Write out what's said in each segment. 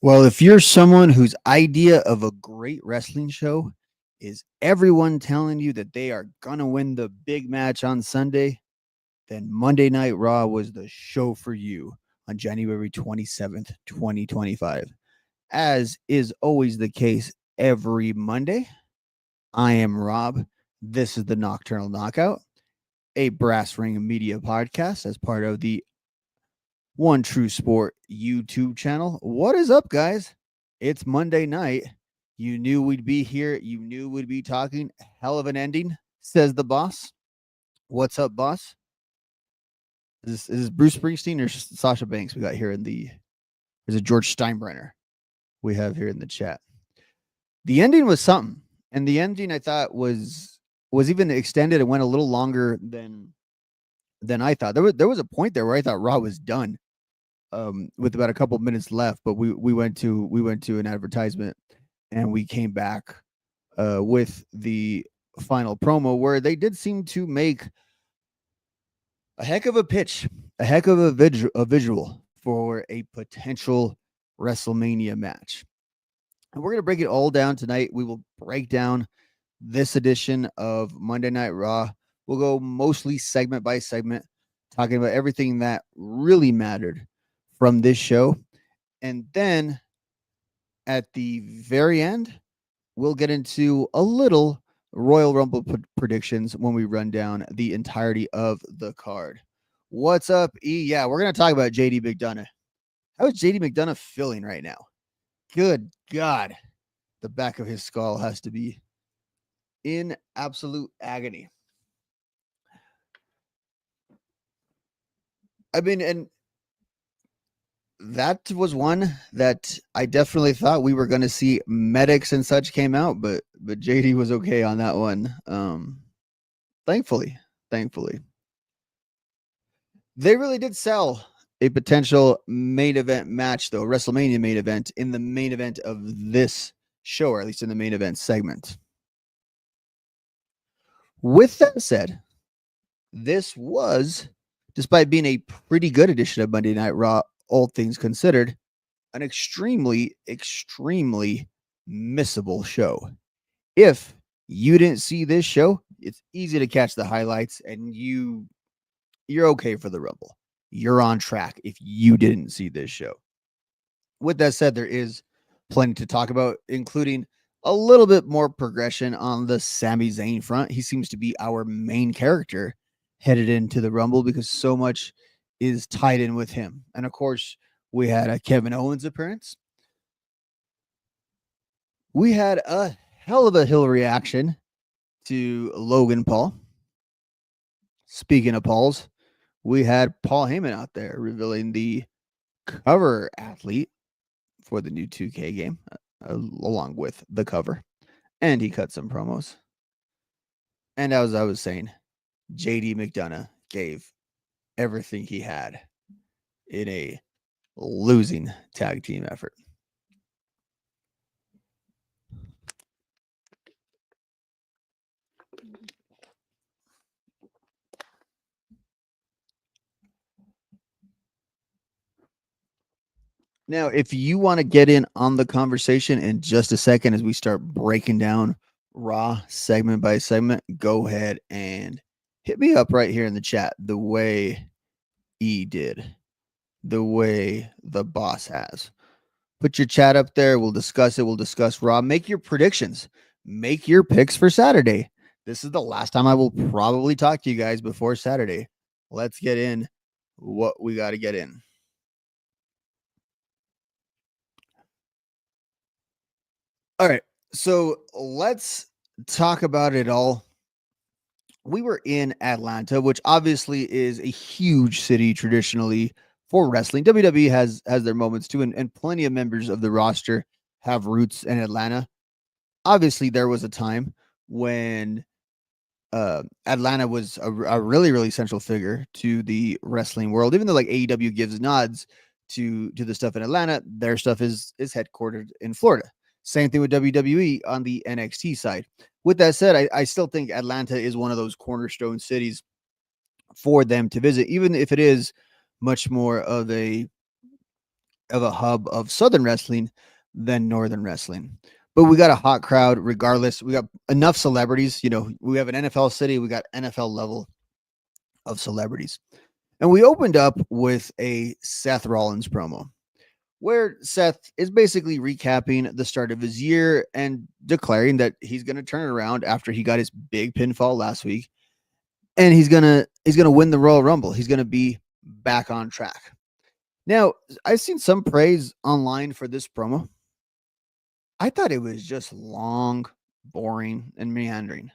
Well, if you're someone whose idea of a great wrestling show is everyone telling you that they are going to win the big match on Sunday, then Monday Night Raw was the show for you on January 27th, 2025. As is always the case every Monday, I am Rob. This is the Nocturnal Knockout, a Brass Ring Media podcast as part of the One True Sport YouTube channel. What is up, guys? It's Monday night. You knew we'd be here. You knew we'd be talking. Hell of an ending, says the boss. What's up, boss? Is this Bruce Springsteen or Sasha Banks we got here in the... Is it George Steinbrenner we have here in the chat? The ending was something. And the ending, I thought, was even extended and went a little longer than I thought. There was a point there where I thought Raw was done. With about a couple minutes left, but we went to an advertisement and we came back with the final promo where they did seem to make a heck of a pitch, a heck of a visual for a potential WrestleMania match. And we're going to break it all down tonight. We will break down this edition of Monday Night Raw. We'll go mostly segment by segment, talking about everything that really mattered from this show. And then at the very end, we'll get into a little Royal Rumble predictions when we run down the entirety of the card. What's up, E? Yeah, we're going to talk about JD McDonough. How is JD McDonough feeling right now? Good God. The back of his skull has to be in absolute agony. I mean, and that was one that I definitely thought we were going to see medics and such came out, but JD was okay on that one. Thankfully, they really did sell a potential main event match, though, WrestleMania main event, in the main event of this show, or at least in the main event segment. With that said, this was, despite being a pretty good edition of Monday Night Raw, all things considered, an extremely missable show. If you didn't see this show, it's easy to catch the highlights and you're okay for the Rumble. You're on track if you didn't see this show. With that said, there is plenty to talk about, including a little bit more progression on the Sami Zayn front. He seems to be our main character headed into the Rumble because so much is tied in with him. And of course, we had a Kevin Owens appearance. We had a hell of a hill reaction to Logan Paul. Speaking of Pauls, we had Paul Heyman out there revealing the cover athlete for the new 2K game, along with the cover. And he cut some promos. And as I was saying, JD McDonough gave everything he had in a losing tag team effort. Now, if you want to get in on the conversation in just a second as we start breaking down Raw segment by segment, go ahead and hit me up right here in the chat the way E did, the way the boss has. Put your chat up there. We'll discuss it. We'll discuss Raw. Make your predictions. Make your picks for Saturday. This is the last time I will probably talk to you guys before Saturday. Let's get in what we got to get in. All right, so let's talk about it all. We were in Atlanta, which obviously is a huge city traditionally for wrestling. WWE has their moments too, and plenty of members of the roster have roots in Atlanta. Obviously, there was a time when Atlanta was a really central figure to the wrestling world. Even though like AEW gives nods to the stuff in Atlanta, their stuff is headquartered in Florida. Same thing with WWE on the NXT side. With that said, I still think Atlanta is one of those cornerstone cities for them to visit, even if it is much more of a of a hub of Southern wrestling than Northern wrestling. But we got a hot crowd regardless. We got enough celebrities. We have an NFL city. We got NFL level of celebrities. And we opened up with a Seth Rollins promo where Seth is basically recapping the start of his year and declaring that he's going to turn it around after he got his big pinfall last week, and he's going to win the Royal Rumble. He's going to be back on track. Now, I've seen some praise online for this promo. I thought it was just long, boring, and meandering.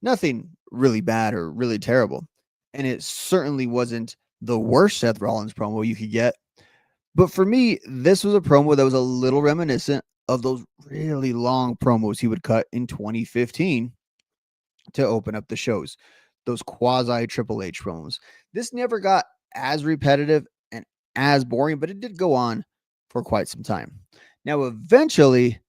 Nothing really bad or really terrible. And it certainly wasn't the worst Seth Rollins promo you could get. But for me, this was a promo that was a little reminiscent of those really long promos he would cut in 2015 to open up the shows, those quasi Triple H promos. This never got as repetitive and as boring, but it did go on for quite some time. Now, eventually,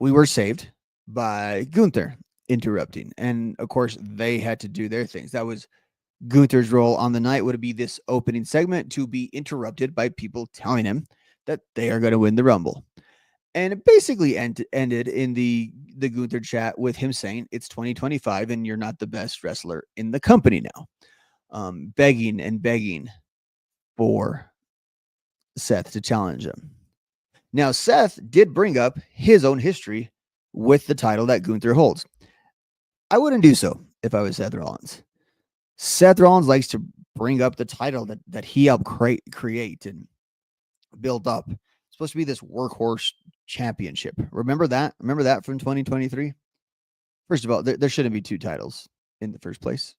we were saved by Gunther interrupting. And of course, they had to do their things. That was Gunther's role on the night, would be this opening segment to be interrupted by people telling him that they are going to win the Rumble. And it basically ended in the Gunther chat with him saying it's 2025 and you're not the best wrestler in the company now. Begging and begging for Seth to challenge him. Now, Seth did bring up his own history with the title that Gunther holds. I wouldn't do so if I was Seth Rollins. Seth Rollins likes to bring up the title that he helped create and build up. It's supposed to be this workhorse championship. Remember that? Remember that from 2023? First of all, there shouldn't be two titles in the first place.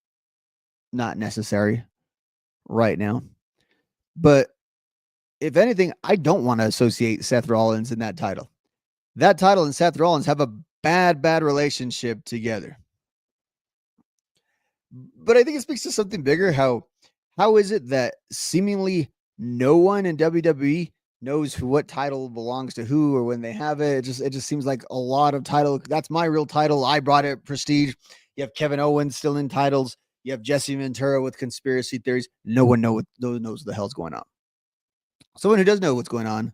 Not necessary right now. But if anything, I don't want to associate Seth Rollins in that title. That title and Seth Rollins have a bad relationship together. But I think it speaks to something bigger. How is it that seemingly no one in WWE knows what title belongs to who or when they have it? It just seems like a lot of title. That's my real title. I brought it, prestige. You have Kevin Owens still in titles. You have Jesse Ventura with conspiracy theories. No one knows what the hell's going on. Someone who does know what's going on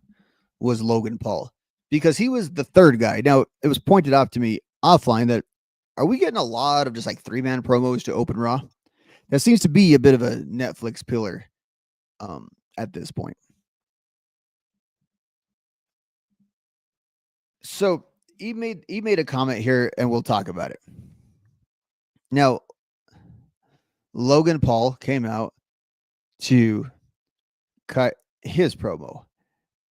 was Logan Paul, because he was the third guy. Now, it was pointed out to me offline that, are we getting a lot of just like 3-man promos to open Raw? That seems to be a bit of a Netflix pillar at this point. So he made a comment here, and we'll talk about it. Now, Logan Paul came out to cut his promo.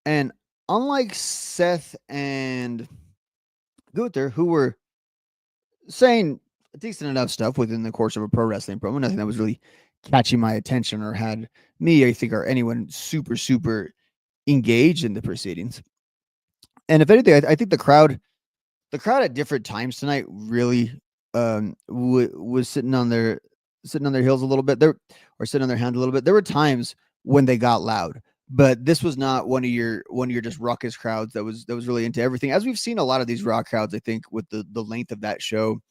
And unlike Seth and Gunther, who were saying decent enough stuff within the course of a pro wrestling promo, nothing that was really catching my attention or had me, I think, or anyone super engaged in the proceedings. And if anything, I think the crowd at different times tonight really was sitting on their heels a little bit there, or sitting on their hand a little bit. There were times when they got loud, but this was not one of your just ruckus crowds that was really into everything. As we've seen a lot of these Raw crowds, I think, with the length of that show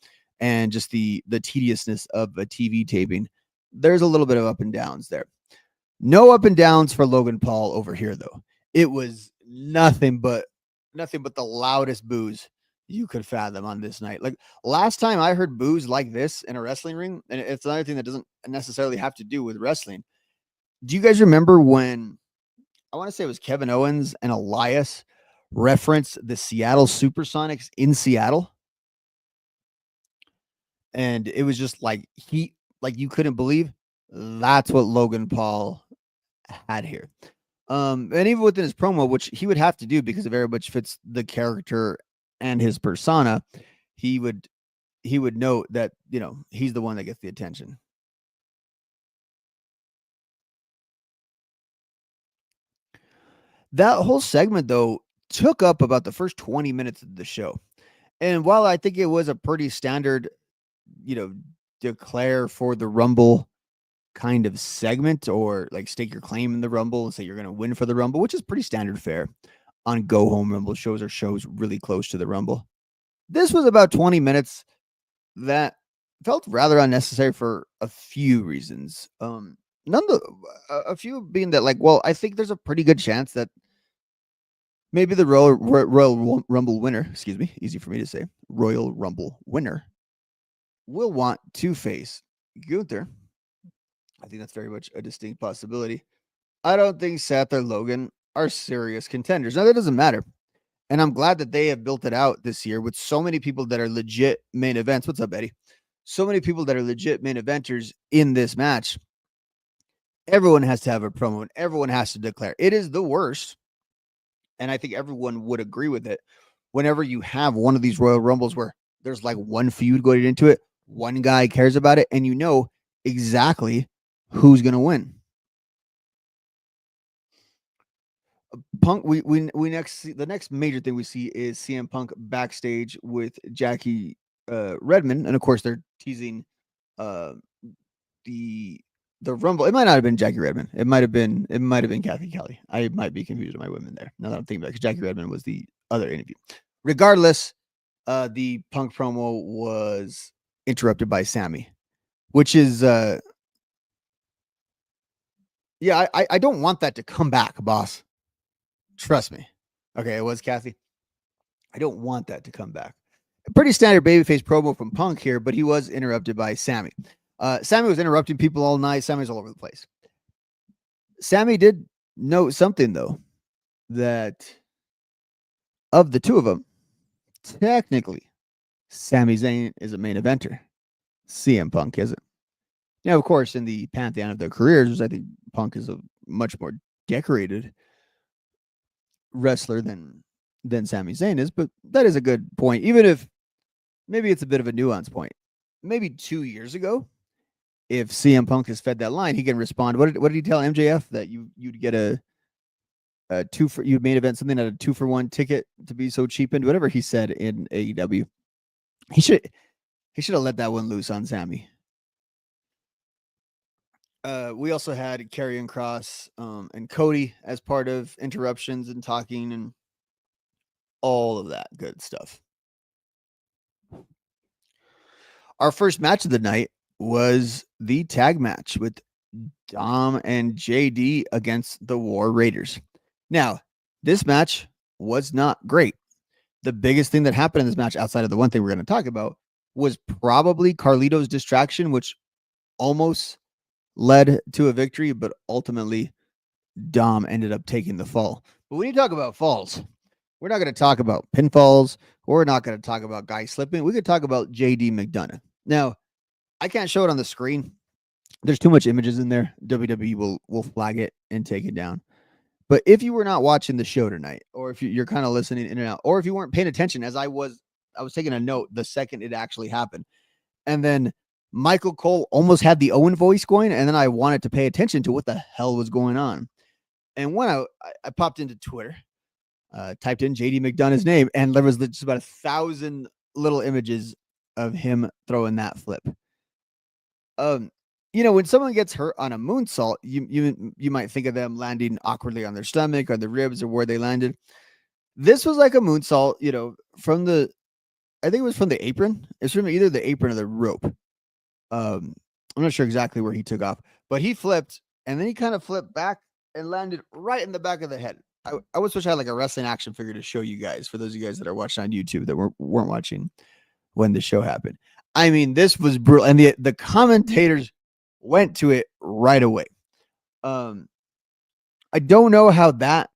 and just the tediousness of a TV taping, there's a little bit of up and downs there. No up and downs for Logan Paul over here, though. It was nothing but the loudest boos you could fathom on this night. Like, last time I heard boos like this in a wrestling ring, and it's another thing that doesn't necessarily have to do with wrestling. Do you guys remember when, I want to say it was Kevin Owens and Elias, referenced the Seattle Supersonics in Seattle? And it was just like you couldn't believe. That's what Logan Paul had here. And even within his promo, which he would have to do because it very much fits the character and his persona, he would note that, he's the one that gets the attention. That whole segment, though, took up about the first 20 minutes of the show. And while I think it was a pretty standard, declare for the Rumble kind of segment, or like stake your claim in the Rumble and say you're going to win for the Rumble, which is pretty standard fare on go home Rumble shows or shows really close to the Rumble. This was about 20 minutes that felt rather unnecessary for a few reasons. none of a few being that like, well, I think there's a pretty good chance that maybe the Royal Rumble winner, excuse me, easy for me to say, Royal Rumble winner will want to face Gunther. I think that's very much a distinct possibility. I don't think Seth or Logan are serious contenders. Now that doesn't matter. And I'm glad that they have built it out this year with so many people that are legit main events. What's up, Eddie? So many people that are legit main eventers in this match. Everyone has to have a promo and everyone has to declare. It is the worst. And I think everyone would agree with it. Whenever you have one of these Royal Rumbles where there's like one feud going into it, one guy cares about it, and you know exactly who's going to win. Punk, we next see, the next major thing we see is CM Punk backstage with Jackie Redmond, and of course they're teasing uh, the Rumble. It might not have been Jackie Redmond. It might have been Kathy Kelly. I might be confused with my women there. Now that I'm thinking about it, because Jackie Redmond was the other interview. Regardless, the Punk promo was interrupted by Sammy, which is yeah, I don't want that to come back, boss. Trust me. Okay, it was Kathy. I don't want that to come back. A pretty standard babyface promo from Punk here, but he was interrupted by Sammy. Sammy was interrupting people all night. Sammy's all over the place. Sammy did note something, though, that of the two of them, technically, Sami Zayn is a main eventer. CM Punk isn't. Now, of course, in the pantheon of their careers, I think Punk is a much more decorated wrestler than Sami Zayn is, but that is a good point. Even if maybe it's a bit of a nuance point. Maybe 2 years ago, if CM Punk has fed that line, he can respond. What did he tell MJF that you'd get a two for you main event something at a 2-for-1 ticket to be so cheap and whatever he said in AEW. He should have let that one loose on Sammy. We also had Karrion Kross and Cody as part of interruptions and talking and all of that good stuff. Our first match of the night was the tag match with Dom and JD against the War Raiders. Now, this match was not great. The biggest thing that happened in this match, outside of the one thing we're going to talk about, was probably Carlito's distraction, which almost led to a victory, but ultimately Dom ended up taking the fall. But when you talk about falls, we're not going to talk about pinfalls. We're not going to talk about guys slipping. We could talk about JD McDonough. Now, I can't show it on the screen. There's too much images in there. WWE will flag it and take it down. But if you were not watching the show tonight, or if you're kind of listening in and out, or if you weren't paying attention, as I was taking a note the second it actually happened. And then Michael Cole almost had the Owen voice going, and then I wanted to pay attention to what the hell was going on. And when I popped into Twitter, typed in JD McDonough's name, and there was just about 1,000 little images of him throwing that flip. When someone gets hurt on a moonsault, you might think of them landing awkwardly on their stomach or the ribs or where they landed. This was like a moonsault, I think it was from the apron. It's from either the apron or the rope. I'm not sure exactly where he took off, but he flipped and then he kind of flipped back and landed right in the back of the head. I was wish I had like a wrestling action figure to show you guys, for those of you guys that are watching on YouTube that weren't watching when the show happened. I mean, this was brutal, and the commentators went to it right away. I don't know how that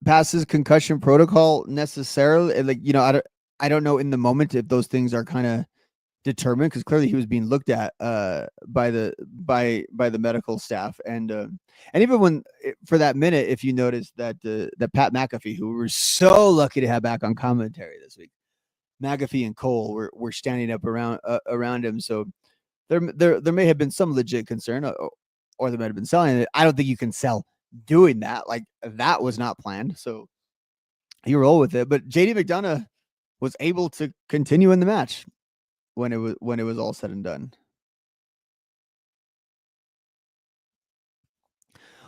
passes concussion protocol necessarily. Like, I don't know in the moment if those things are kind of determined, because clearly he was being looked at by the medical staff, and even when for that minute, if you notice that the Pat McAfee, who we were so lucky to have back on commentary this week, McAfee and Cole were standing up around him, so there may have been some legit concern, or they might have been selling it. I don't think you can sell doing that. Like, that was not planned, so you roll with it. But JD McDonough was able to continue in the match when it was all said and done.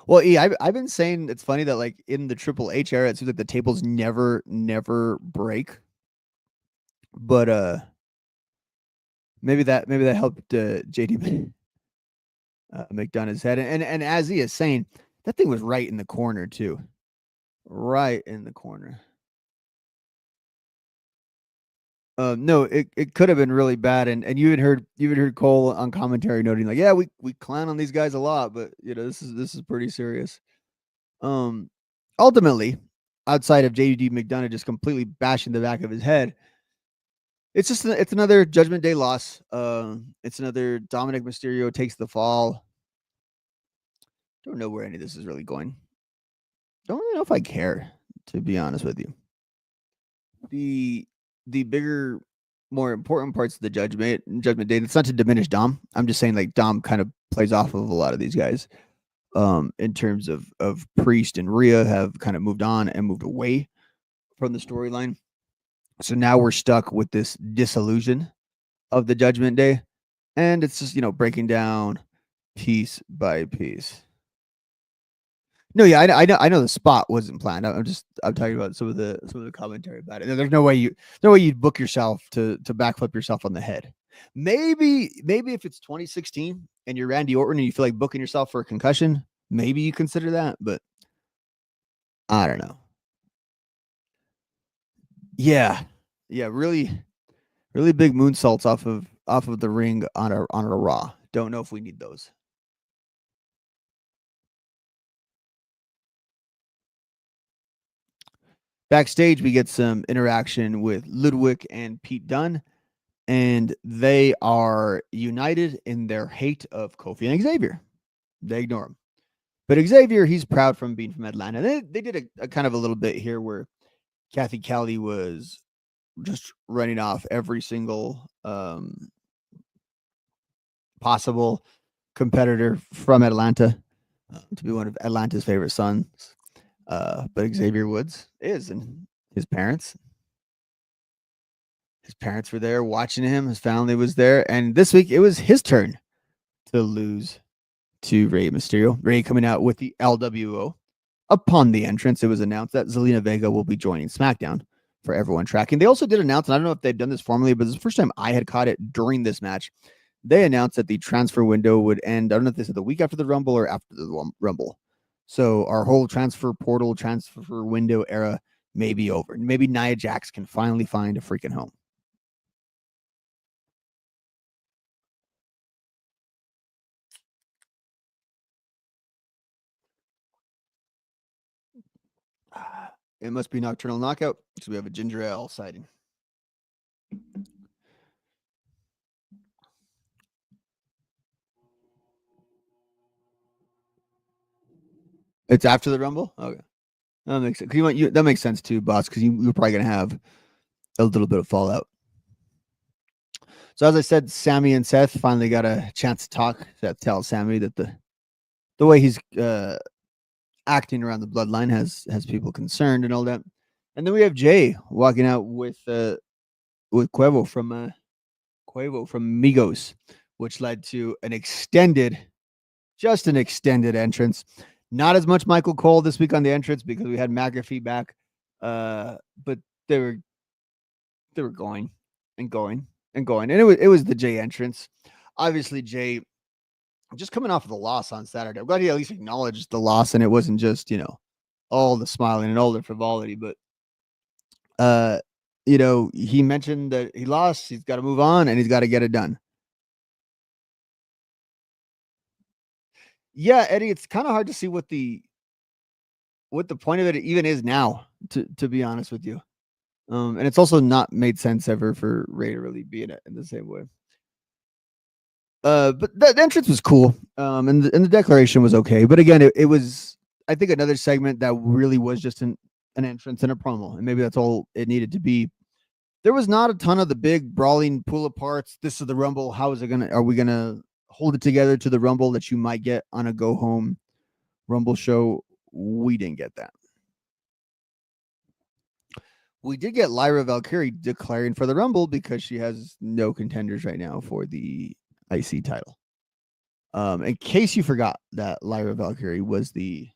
Well, I've been saying it's funny that, like, in the Triple H era, it seems like the tables never break. But maybe that helped JD McDonough's head, and as he is saying, that thing was right in the corner too, right in the corner. No, it could have been really bad, and you even heard Cole on commentary noting like, yeah, we clown on these guys a lot, but this is pretty serious. Um, Ultimately, outside of JD McDonough just completely bashing the back of his head, it's another Judgment Day loss. It's another Dominic Mysterio takes the fall. Don't know where any of this is really going. Don't really know if I care, to be honest with you. The the bigger, more important parts of the Judgment Day. It's not to diminish Dom. I'm just saying like Dom kind of plays off of a lot of these guys. In terms of Priest and Rhea have kind of moved on and moved away from the storyline. So now we're stuck with this disillusion of the Judgment Day, and it's just breaking down piece by piece. No, yeah, I know the spot wasn't planned. I'm talking about some of the commentary about it. There's no way you'd book yourself to backflip yourself on the head. Maybe if it's 2016 and you're Randy Orton and you feel like booking yourself for a concussion, maybe you consider that, but I don't know. Yeah. Yeah, really big moonsaults off of the ring on a Raw. Don't know if we need those. Backstage, we get some interaction with Ludwig and Pete Dunne, and they are united in their hate of Kofi and Xavier. They ignore him. But Xavier, he's proud from being from Atlanta. They did a kind of a little bit here where Kathy Kelly was just running off every single possible competitor from Atlanta to be one of Atlanta's favorite sons. But Xavier Woods is, and his parents. His parents were there watching him. His family was there, and this week it was his turn to lose to Rey Mysterio. Rey coming out with the LWO. Upon the entrance, it was announced that Zelina Vega will be joining SmackDown for everyone tracking. They also did announce, and I don't know if they've done this formally, but it's the first time I had caught it during this match. They announced that the transfer window would end. I don't know if they said the week after the Rumble or after the Rumble. So our whole transfer portal, transfer window era may be over. Maybe Nia Jax can finally find a freaking home. It must be Nocturnal Knockout because we have a ginger ale sighting. It's after the Rumble? Okay. That makes sense. That makes sense too, boss, because you're probably going to have a little bit of fallout. So as I said, Sammy and Seth finally got a chance to talk. Seth tells Sammy that the way he's acting around the bloodline has people concerned and all that. And then we have Jay walking out with Cuevo from Migos, which led to an extended entrance. Not as much Michael Cole this week on the entrance because we had McAfee back, but they were going and going and going, and it was the Jay entrance. Obviously, Jay just coming off of the loss on Saturday. I'm glad he at least acknowledged the loss, and it wasn't just all the smiling and all the frivolity, but he mentioned that he lost. He's got to move on, and he's got to get it done. Yeah, Eddie, it's kind of hard to see what the point of it even is now, to be honest with you. And it's also not made sense ever for Ray to really be in it in the same way. But the entrance was cool. And the declaration was okay. But again, it was, I think, another segment that really was just an entrance and a promo. And maybe that's all it needed to be. There was not a ton of the big brawling pull aparts. This is the Rumble. Are we gonna hold it together to the Rumble that you might get on a go home Rumble show? We didn't get that. We did get Lyra Valkyrie declaring for the Rumble because she has no contenders right now for the IC title. In case you forgot that Lyra Valkyrie was the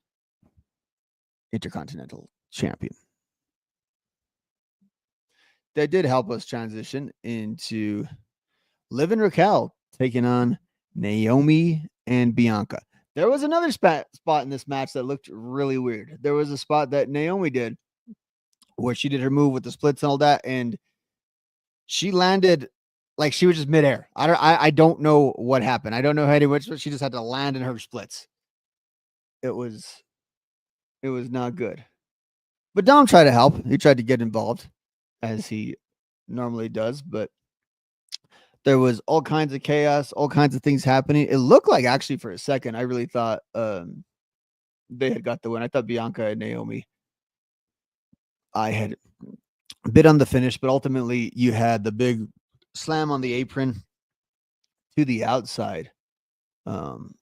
Intercontinental Champion. That did help us transition into Liv and Raquel taking on Naomi and Bianca. There was another spot in this match that looked really weird. There was a spot that Naomi did where she did her move with the splits and all that, and she landed like she was just midair. I don't know what happened. I don't know how to which, but she just had to land in her splits. It was not good. But Dom tried to help. He tried to get involved as he normally does, but there was all kinds of chaos, all kinds of things happening. It looked like actually for a second, I really thought they had got the win. I thought Bianca and Naomi, I had bid on the finish, but ultimately you had the big slam on the apron to the outside. On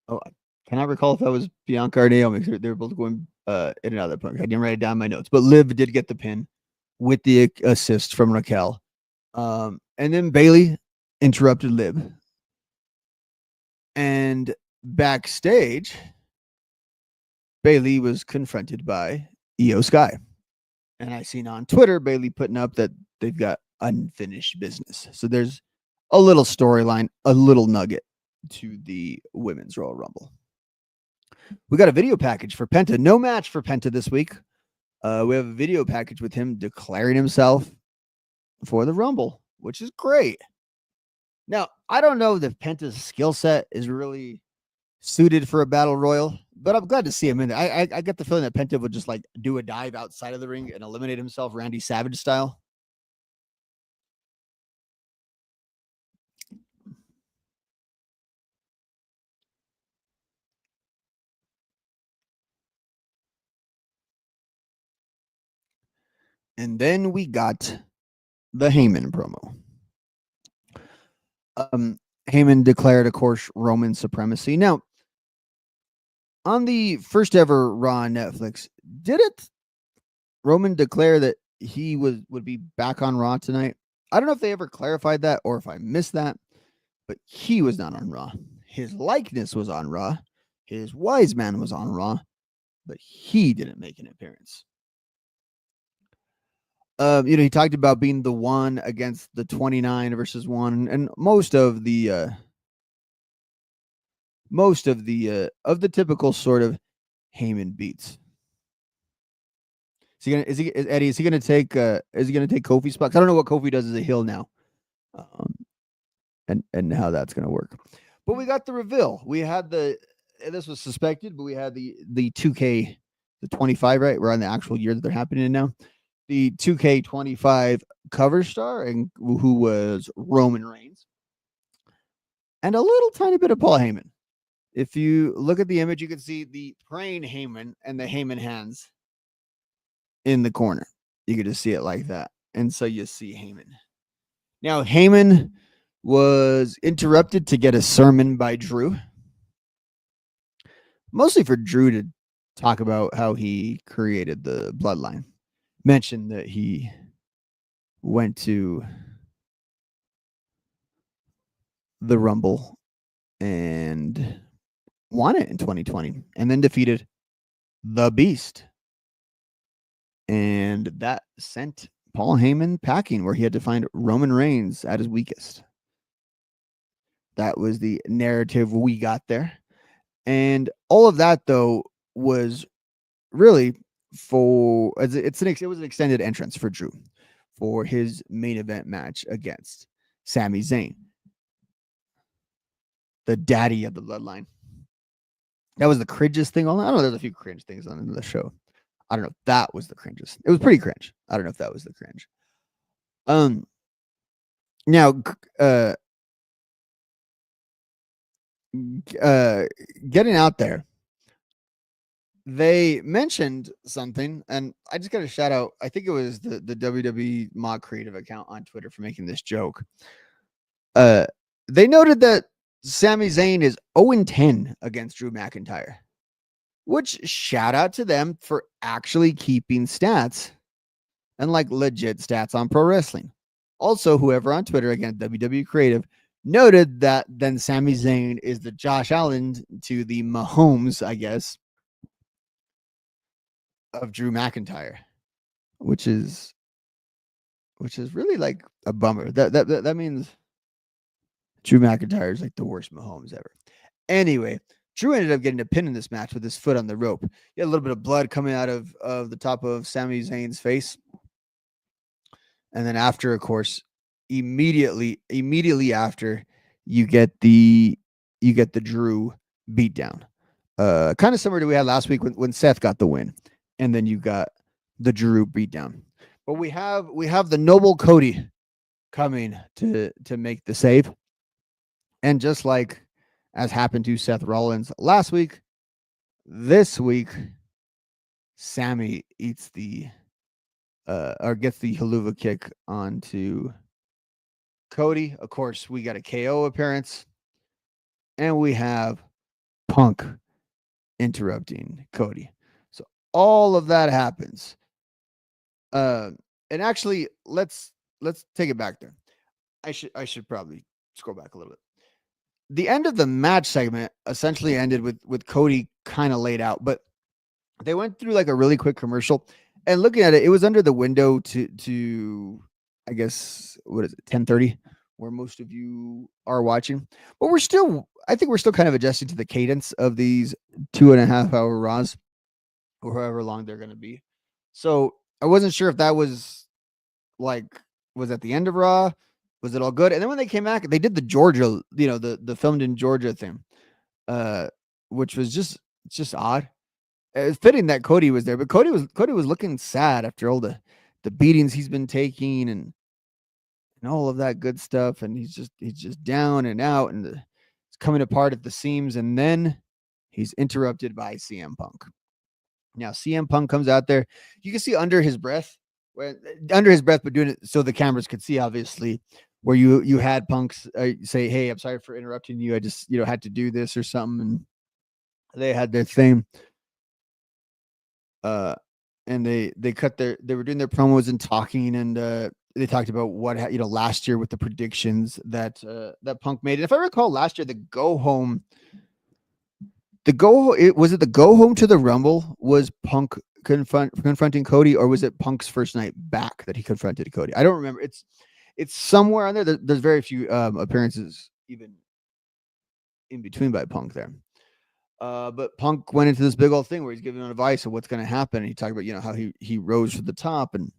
I cannot recall if that was Bianca or Naomi. They were both going in and out of that point. I didn't write it down in my notes, but Liv did get the pin with the assist from Raquel. And then Bayley interrupted Liv. And backstage, Bayley was confronted by Io Sky. And I seen on Twitter Bayley putting up that they've got unfinished business. So there's a little storyline, a little nugget to the Women's Royal Rumble. We got a video package for Penta. No match for Penta this week. We have a video package with him declaring himself for the Rumble, which is great. Now, I don't know if Penta's skill set is really suited for a battle royal, but I'm glad to see him in there. I get the feeling that Penta would just like do a dive outside of the ring and eliminate himself Randy Savage style. And then we got the Heyman promo. Heyman declared, of course, Roman supremacy. Now, on the first ever Raw on Netflix, didn't Roman declare that he would be back on Raw tonight? I don't know if they ever clarified that or if I missed that, but he was not on Raw. His likeness was on Raw. His wise man was on Raw, but he didn't make an appearance. He talked about being the one against the 29 versus one, and most of the typical sort of Heyman beats. Is he gonna take Kofi's spot? I don't know what Kofi does as a heel now, and how that's gonna work. But we got the reveal. We had this was suspected, but we had the 2K, the 25, right? We're on the actual year that they're happening in now. The 2K25 cover star, and who was Roman Reigns, and a little tiny bit of Paul Heyman. If you look at the image, you can see the praying Heyman and the Heyman hands in the corner. You can just see it like that. And so you see Heyman. Now, Heyman was interrupted to get a sermon by Drew. Mostly for Drew to talk about how he created the bloodline. Mentioned that he went to the Rumble and won it in 2020 and then defeated the Beast. And that sent Paul Heyman packing, where he had to find Roman Reigns at his weakest. That was the narrative we got there. And all of that, though, was really it was an extended entrance for Drew for his main event match against Sami Zayn, the daddy of the bloodline. That was the cringiest thing on. I don't know. There's a few cringe things on the show. I don't know if that was the cringiest. It was pretty cringe. I don't know if that was the cringe. Now, getting out there, they mentioned something, and I just got to shout out. I think it was the WWE Mock Creative account on Twitter for making this joke. They noted that Sami Zayn is 0-10 against Drew McIntyre, which shout out to them for actually keeping stats and like legit stats on pro wrestling. Also, whoever on Twitter, again, WWE Creative, noted that then Sami Zayn is the Josh Allen to the Mahomes, I guess, of Drew McIntyre, which is really like a bummer. That means Drew McIntyre is like the worst Mahomes ever. Anyway, Drew ended up getting a pin in this match with his foot on the rope. He had a little bit of blood coming out of the top of Sami Zayn's face. And then after, of course, immediately after, you get the Drew beatdown. Kind of similar to what we had last week when Seth got the win. And then you got the Drew beatdown. But we have the noble Cody coming to make the save. And just like as happened to Seth Rollins last week, this week, Sami eats the or gets the haluva kick onto Cody. Of course, we got a KO appearance, and we have Punk interrupting Cody. So all of that happens. And actually, let's take it back there. I should probably scroll back a little bit. The end of the match segment essentially ended with Cody kind of laid out, but they went through like a really quick commercial. And looking at it, it was under the window to I guess, what is it, 10:30, where most of you are watching. But I think we're still kind of adjusting to the cadence of these 2.5 hour Raws, or however long they're going to be. So I wasn't sure if that was at the end of Raw. Was it all good? And then when they came back, they did the Georgia, the filmed in Georgia thing, which was just odd. It's fitting that Cody was there, but Cody was looking sad after all the beatings he's been taking and all of that good stuff, and he's just down and out, and it's coming apart at the seams, and then he's interrupted by CM Punk. Now CM Punk comes out there. You can see under his breath, but doing it so the cameras could see, obviously, where you had Punk say, "Hey, I'm sorry for interrupting you. I just had to do this or something," and they had their thing. And they were doing their promos and talking, and they talked about what last year with the predictions that Punk made. And if I recall, last year the go home to the Rumble was Punk confronting Cody, or was it Punk's first night back that he confronted Cody? I don't remember. It's somewhere on there. There's very few appearances even in between by Punk there. But Punk went into this big old thing where he's giving advice of what's going to happen. And he talked about, how he rose to the top, and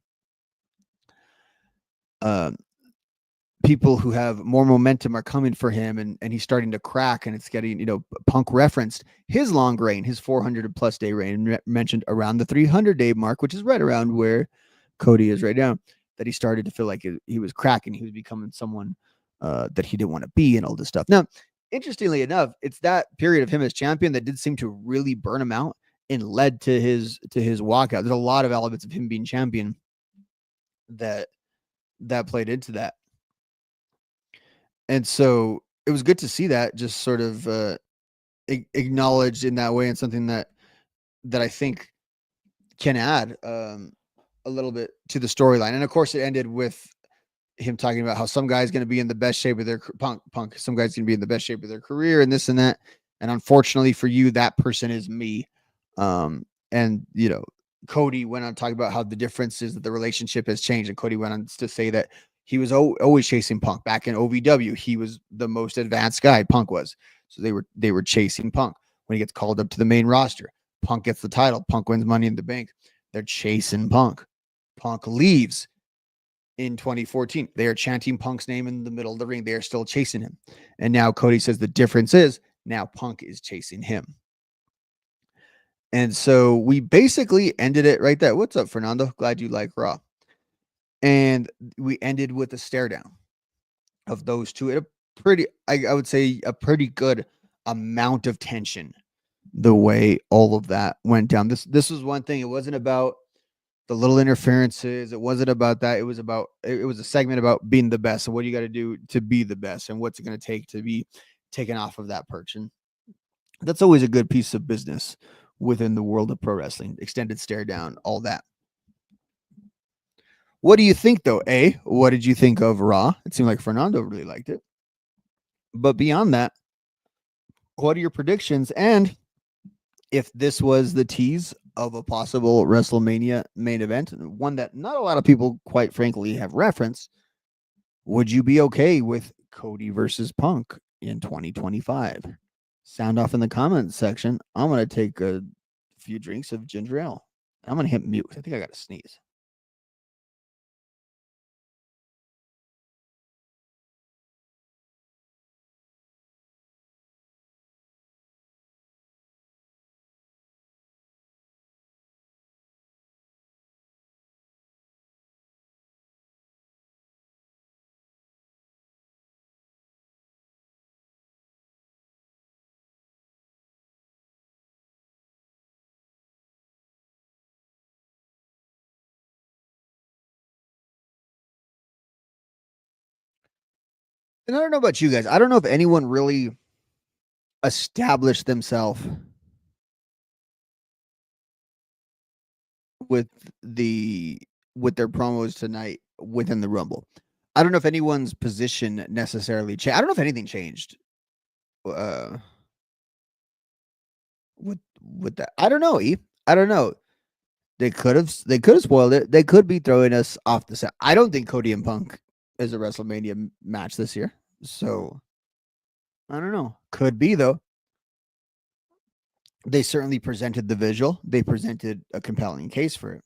people who have more momentum are coming for him, and he's starting to crack, and it's getting, Punk referenced his long reign, his 400+ day reign, and mentioned around the 300-day mark, which is right around where Cody is right now, that he started to feel like he was cracking. He was becoming someone that he didn't want to be, and all this stuff. Now, interestingly enough, it's that period of him as champion that did seem to really burn him out and led to his walkout. There's a lot of elements of him being champion that played into that. And so it was good to see that just sort of acknowledged in that way, and something that I think can add a little bit to the storyline. And of course, it ended with him talking about how some guy's going to be in the best shape of their punk. Some guy's going to be in the best shape of their career, and this and that. And unfortunately for you, that person is me. And Cody went on to talk about how the difference is that the relationship has changed. And Cody went on to say that he was always chasing Punk. Back in OVW, he was the most advanced guy. Punk was. So they were chasing Punk. When he gets called up to the main roster, Punk gets the title. Punk wins Money in the Bank. They're chasing Punk. Punk leaves in 2014. They are chanting Punk's name in the middle of the ring. They are still chasing him. And now Cody says the difference is now Punk is chasing him. And so we basically ended it right there. What's up, Fernando? Glad you like Raw. And we ended with a stare down of those two. I would say a pretty good amount of tension, the way all of that went down. This was one thing. It wasn't about the little interferences. It wasn't about that. It was a segment about being the best, and what you got to do to be the best, and what's it going to take to be taken off of that perch. And that's always a good piece of business within the world of pro wrestling. Extended stare down, all that. What do you think, though? What did you think of Raw? It seemed like Fernando really liked it. But beyond that, what are your predictions? And if this was the tease of a possible WrestleMania main event, one that not a lot of people, quite frankly, have referenced, would you be okay with Cody versus Punk in 2025? Sound off in the comments section. I'm going to take a few drinks of ginger ale. I'm going to hit mute. I think I got to sneeze. And I don't know about you guys. I don't know if anyone really established themselves with the with their promos tonight within the Rumble. I don't know if anyone's position necessarily changed. I don't know if anything changed uh with that. I don't know, E. I don't know. They could have spoiled it. They could be throwing us off the set. I don't think Cody and Punk is a WrestleMania match this year. So I don't know. Could be though. They certainly presented the visual. They presented a compelling case for it.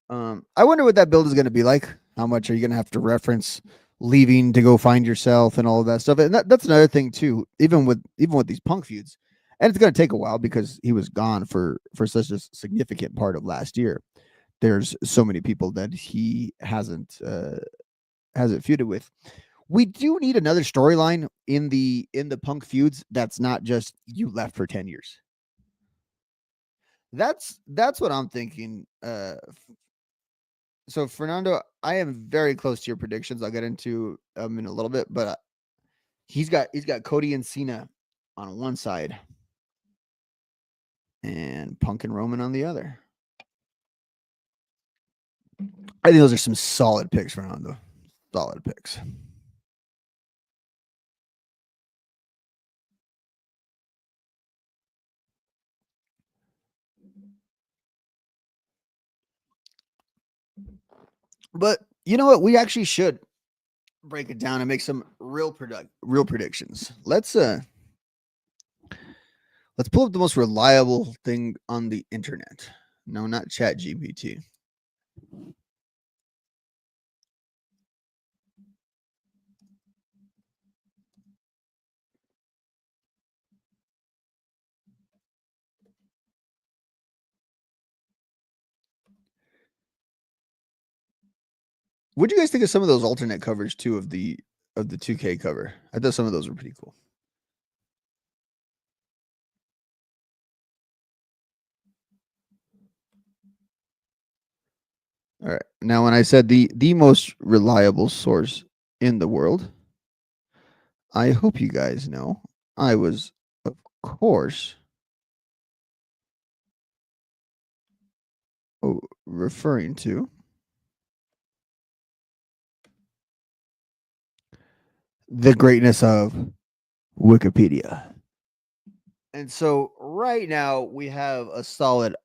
I wonder what that build is going to be like. How much are you going to have to reference leaving to go find yourself and all of that stuff? And that's another thing too. Even with these Punk feuds, and it's going to take a while because he was gone for such a significant part of last year. There's so many people that he hasn't feuded with. We do need another storyline in the Punk feuds that's not just you left for 10 years. That's what I'm thinking. So Fernando, I am very close to your predictions. I'll get into in a little bit, but he's got Cody and Cena on one side and Punk and Roman on the other. I think those are some solid picks, Fernando. Solid picks. But you know what? We actually should break it down and make some real predictions. Let's pull up the most reliable thing on the internet. No, not Chat GPT. What do you guys think of some of those alternate covers too of the 2K cover? I thought some of those were pretty cool. All right. Now, when I said the most reliable source in the world, I hope you guys know I was, of course, referring to the greatness of Wikipedia. And so right now we have a solid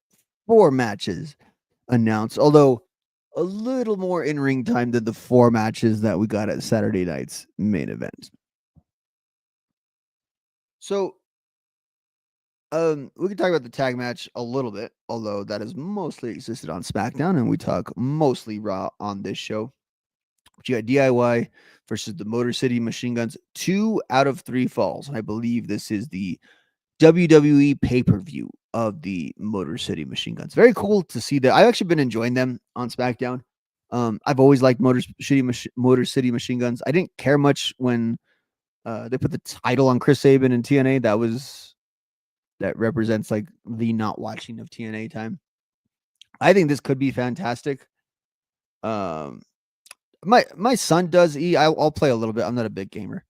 4 matches announced, although a little more in-ring time than the 4 matches that we got at Saturday night's main event. So we can talk about the tag match a little bit, although that has mostly existed on SmackDown, and we talk mostly Raw on this show. But you got DIY versus the Motor City Machine Guns, 2 out of 3 falls. And I believe this is the WWE pay-per-view of the Motor City Machine Guns. Very cool to see that. I've actually been enjoying them on SmackDown. I've always liked Motor City Machine Guns. I didn't care much when they put the title on Chris Sabin and TNA. That represents like the not watching of TNA time. I think this could be fantastic. My son does. I'll play a little bit. I'm not a big gamer,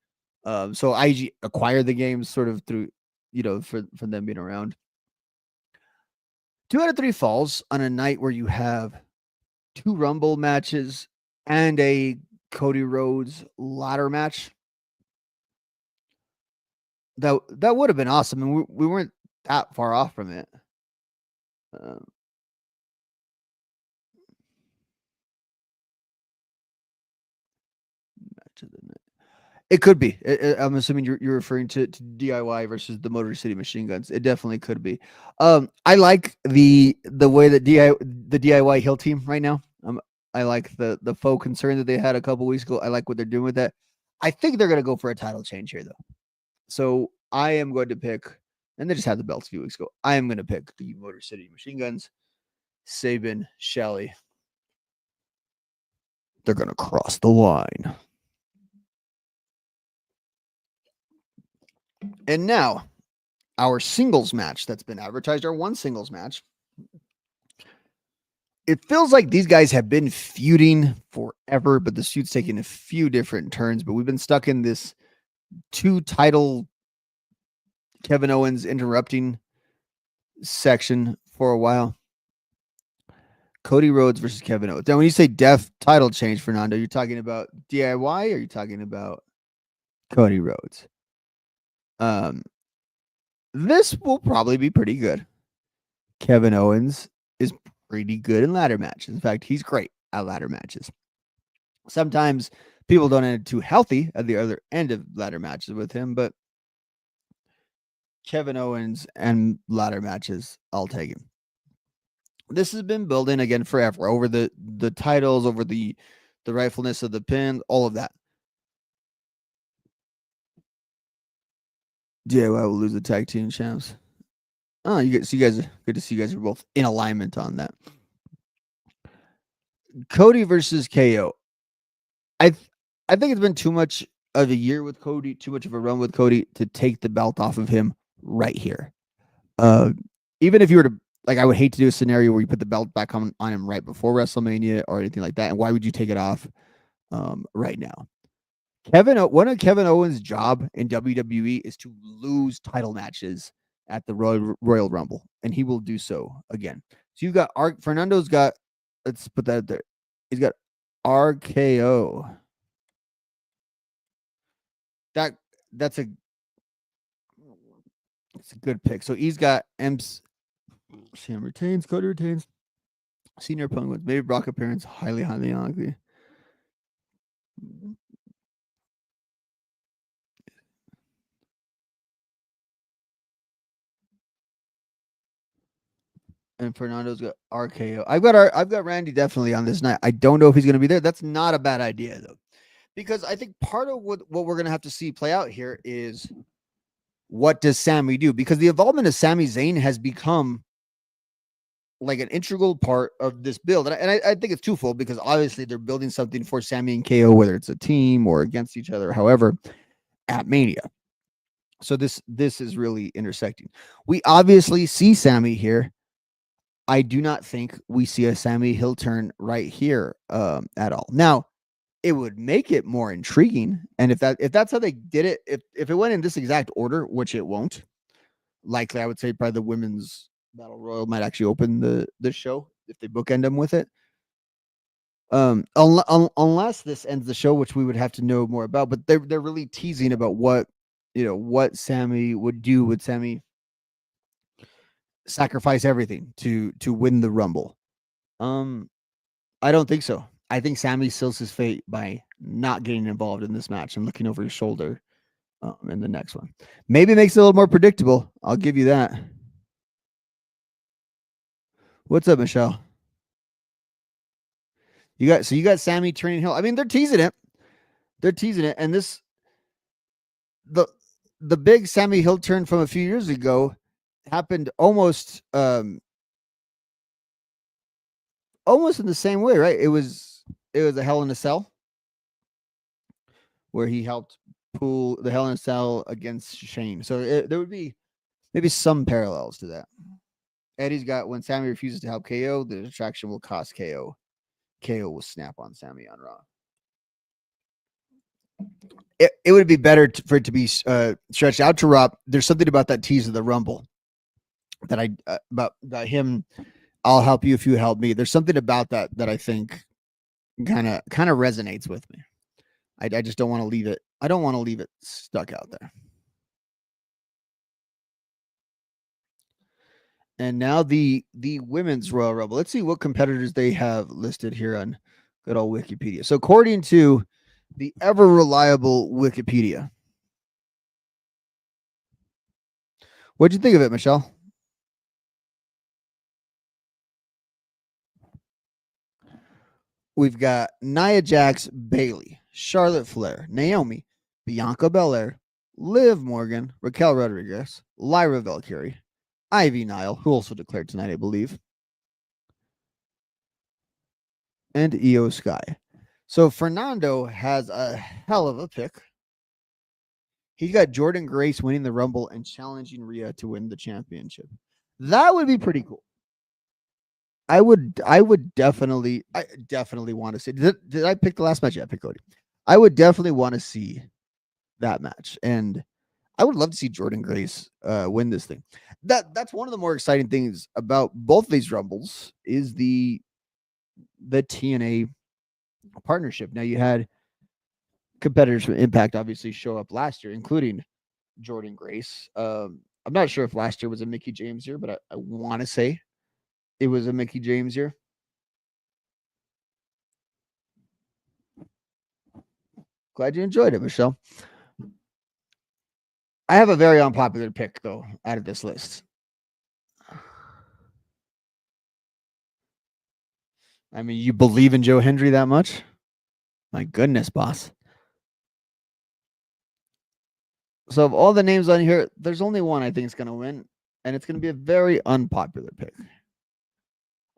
so I acquire the games sort of through, for them being around. 2 out of 3 falls on a night where you have 2 Rumble matches and a Cody Rhodes ladder match. That would have been awesome, and we weren't that far off from it. Match of the night. It could be. I'm assuming you're referring to DIY versus the Motor City Machine Guns. It definitely could be. I like the way that the DIY Hill team right now. I like the faux concern that they had a couple weeks ago. I like what they're doing with that. I think they're gonna go for a title change here though. So I am going to pick, and they just had the belts a few weeks ago. I am going to pick the Motor City Machine Guns, Sabin, Shelley. They're going to cross the line. And now, our singles match that's been advertised, our one singles match. It feels like these guys have been feuding forever, but the feud's taking a few different turns. But we've been stuck in this 2 title Kevin Owens interrupting section for a while. Cody Rhodes versus Kevin Owens. Now, when you say def title change, Fernando, you're talking about DIY or you're talking about Cody Rhodes? This will probably be pretty good. Kevin Owens is pretty good in ladder matches. In fact, he's great at ladder matches. Sometimes people don't end too healthy at the other end of ladder matches with him, but Kevin Owens and ladder matches, I'll take him. This has been building again forever over the titles, over the rightfulness of the pin, all of that. DIY will lose the tag team champs. Oh, you guys are good to see you guys are both in alignment on that. Cody versus KO. I think it's been too much of a year with Cody, too much of a run with Cody to take the belt off of him right here. Even if you were to, like, I would hate to do a scenario where you put the belt back on him right before WrestleMania or anything like that. And why would you take it off right now? One of Kevin Owens' job in WWE is to lose title matches at the Royal Rumble, and he will do so again. So you've got Fernando's got, let's put that there. He's got RKO. That's a good pick. So he's got Sam retains, Cody retains, senior opponent wins, maybe Brock appearance, highly unlikely. And Fernando's got RKO. I've got Randy definitely on this night. I don't know if he's going to be there. That's not a bad idea though, because I think part of what we're going to have to see play out here is what does Sami do? Because the involvement of Sami Zayn has become like an integral part of this build, and I think it's twofold because obviously they're building something for Sami and KO, whether it's a team or against each other, however, at Mania. So this is really intersecting. We obviously see Sami here. I do not think we see a Sami heel turn right here at all. Now, it would make it more intriguing, and if that's how they did it, if it went in this exact order, which it won't, likely I would say probably the women's Battle Royal might actually open the show if they bookend them with it. Unless this ends the show, which we would have to know more about. But they're really teasing about what Sami would do. Would Sami sacrifice everything to win the Rumble? I don't think so. I think Sami seals his fate by not getting involved in this match and looking over his shoulder in the next one. Maybe it makes it a little more predictable. I'll give you that. What's up, Michelle? You got Sami turning heel. I mean, they're teasing it. And the big Sami heel turn from a few years ago happened almost in the same way, right? It was a Hell in a Cell where he helped pull the Hell in a Cell against Shane. So there would be maybe some parallels to that. Eddie's got when Sami refuses to help KO, the distraction will cost KO. KO will snap on Sami on Raw. It would be better for it to be stretched out to Raw. There's something about that tease of the Rumble that about him. I'll help you if you help me. There's something about that I think kind of resonates with me. I just don't want to leave it. I don't want to leave it stuck out there. And now the women's Royal Rumble. Let's see what competitors they have listed here on good old Wikipedia. So according to the ever reliable Wikipedia. What'd you think of it, Michelle? We've got Nia Jax, Bailey, Charlotte Flair, Naomi, Bianca Belair, Liv Morgan, Raquel Rodriguez, Lyra Valkyrie, Ivy Nile, who also declared tonight, I believe, and Io Sky. So Fernando has a hell of a pick. He's got Jordan Grace winning the Rumble and challenging Rhea to win the championship. That would be pretty cool. I would definitely want to see. Did I pick the last match? Yeah, I picked Cody. I would definitely want to see that match, and I would love to see Jordan Grace win this thing. That's one of the more exciting things about both of these Rumbles is the TNA partnership. Now you had competitors from Impact obviously show up last year, including Jordan Grace. I'm not sure if last year was a Mickey James year, but I want to say it was a Mickey James year. Glad you enjoyed it, Michelle. I have a very unpopular pick, though, out of this list. I mean, you believe in Joe Hendry that much? My goodness, boss. So, of all the names on here, there's only one I think is going to win, and it's going to be a very unpopular pick.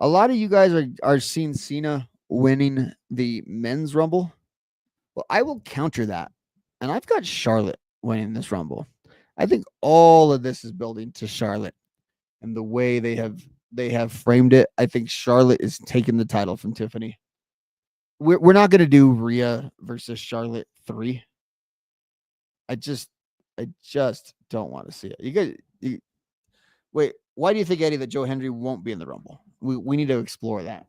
A lot of you guys are seeing Cena winning the men's Rumble. Well, I will counter that, and I've got Charlotte winning this Rumble. I think all of this is building to Charlotte and the way they have framed it. I think Charlotte is taking the title from Tiffany. We're not going to do Rhea versus Charlotte 3. I just don't want to see it. Wait, why do you think, Eddie, that Joe Hendry won't be in the Rumble? We need to explore that.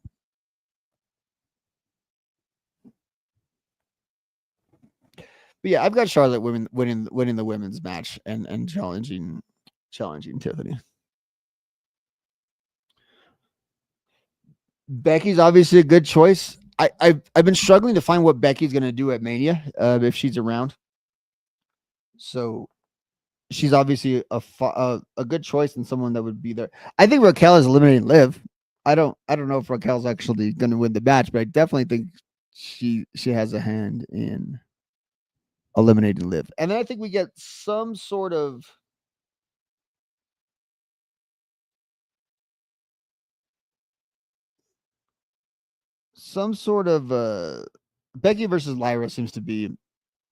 But yeah, I've got Charlotte winning the women's match and challenging Tiffany. Becky's obviously a good choice. I've been struggling to find what Becky's going to do at Mania if she's around. So she's obviously a good choice and someone that would be there. I think Raquel is eliminating Liv. I don't know if Raquel's actually going to win the match, but I definitely think she has a hand in eliminating Liv. And then I think we get some sort of Becky versus Lyra seems to be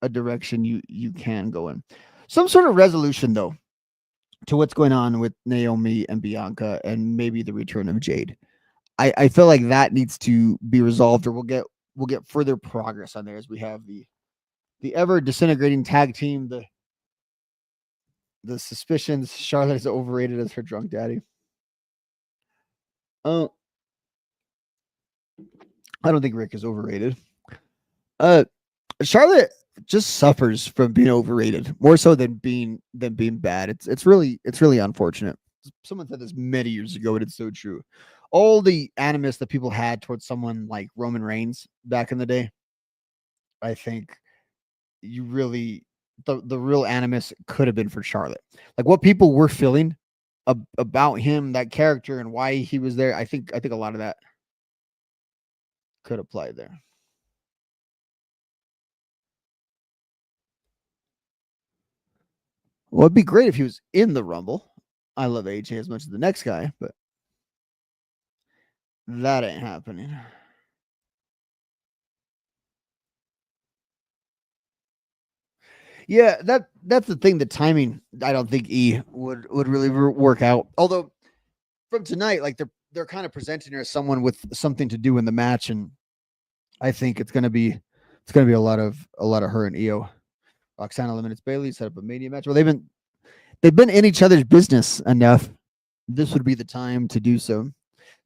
a direction you can go in. Some sort of resolution though to what's going on with Naomi and Bianca and maybe the return of Jade. I feel like that needs to be resolved, or we'll get further progress on there as we have the ever disintegrating tag team, the suspicions Charlotte is overrated as her drunk daddy. I don't think Rick is overrated. Charlotte just suffers from being overrated more so than being bad. It's really unfortunate. Someone said this many years ago, and it's so true. All the animus that people had towards someone like Roman Reigns back in the day, I think you really the real animus could have been for Charlotte. Like what people were feeling about him, that character, and why he was there. I think a lot of that could apply there. Well, it'd be great if he was in the Rumble. I love AJ as much as the next guy, but that ain't happening. Yeah, that's the thing. The timing, I don't think would really work out. Although from tonight, like they're kind of presenting her as someone with something to do in the match, and I think it's gonna be a lot of her and Io. Roxanne eliminates Bailey, set up a Mania match. Well, they've been in each other's business enough. This would be the time to do so.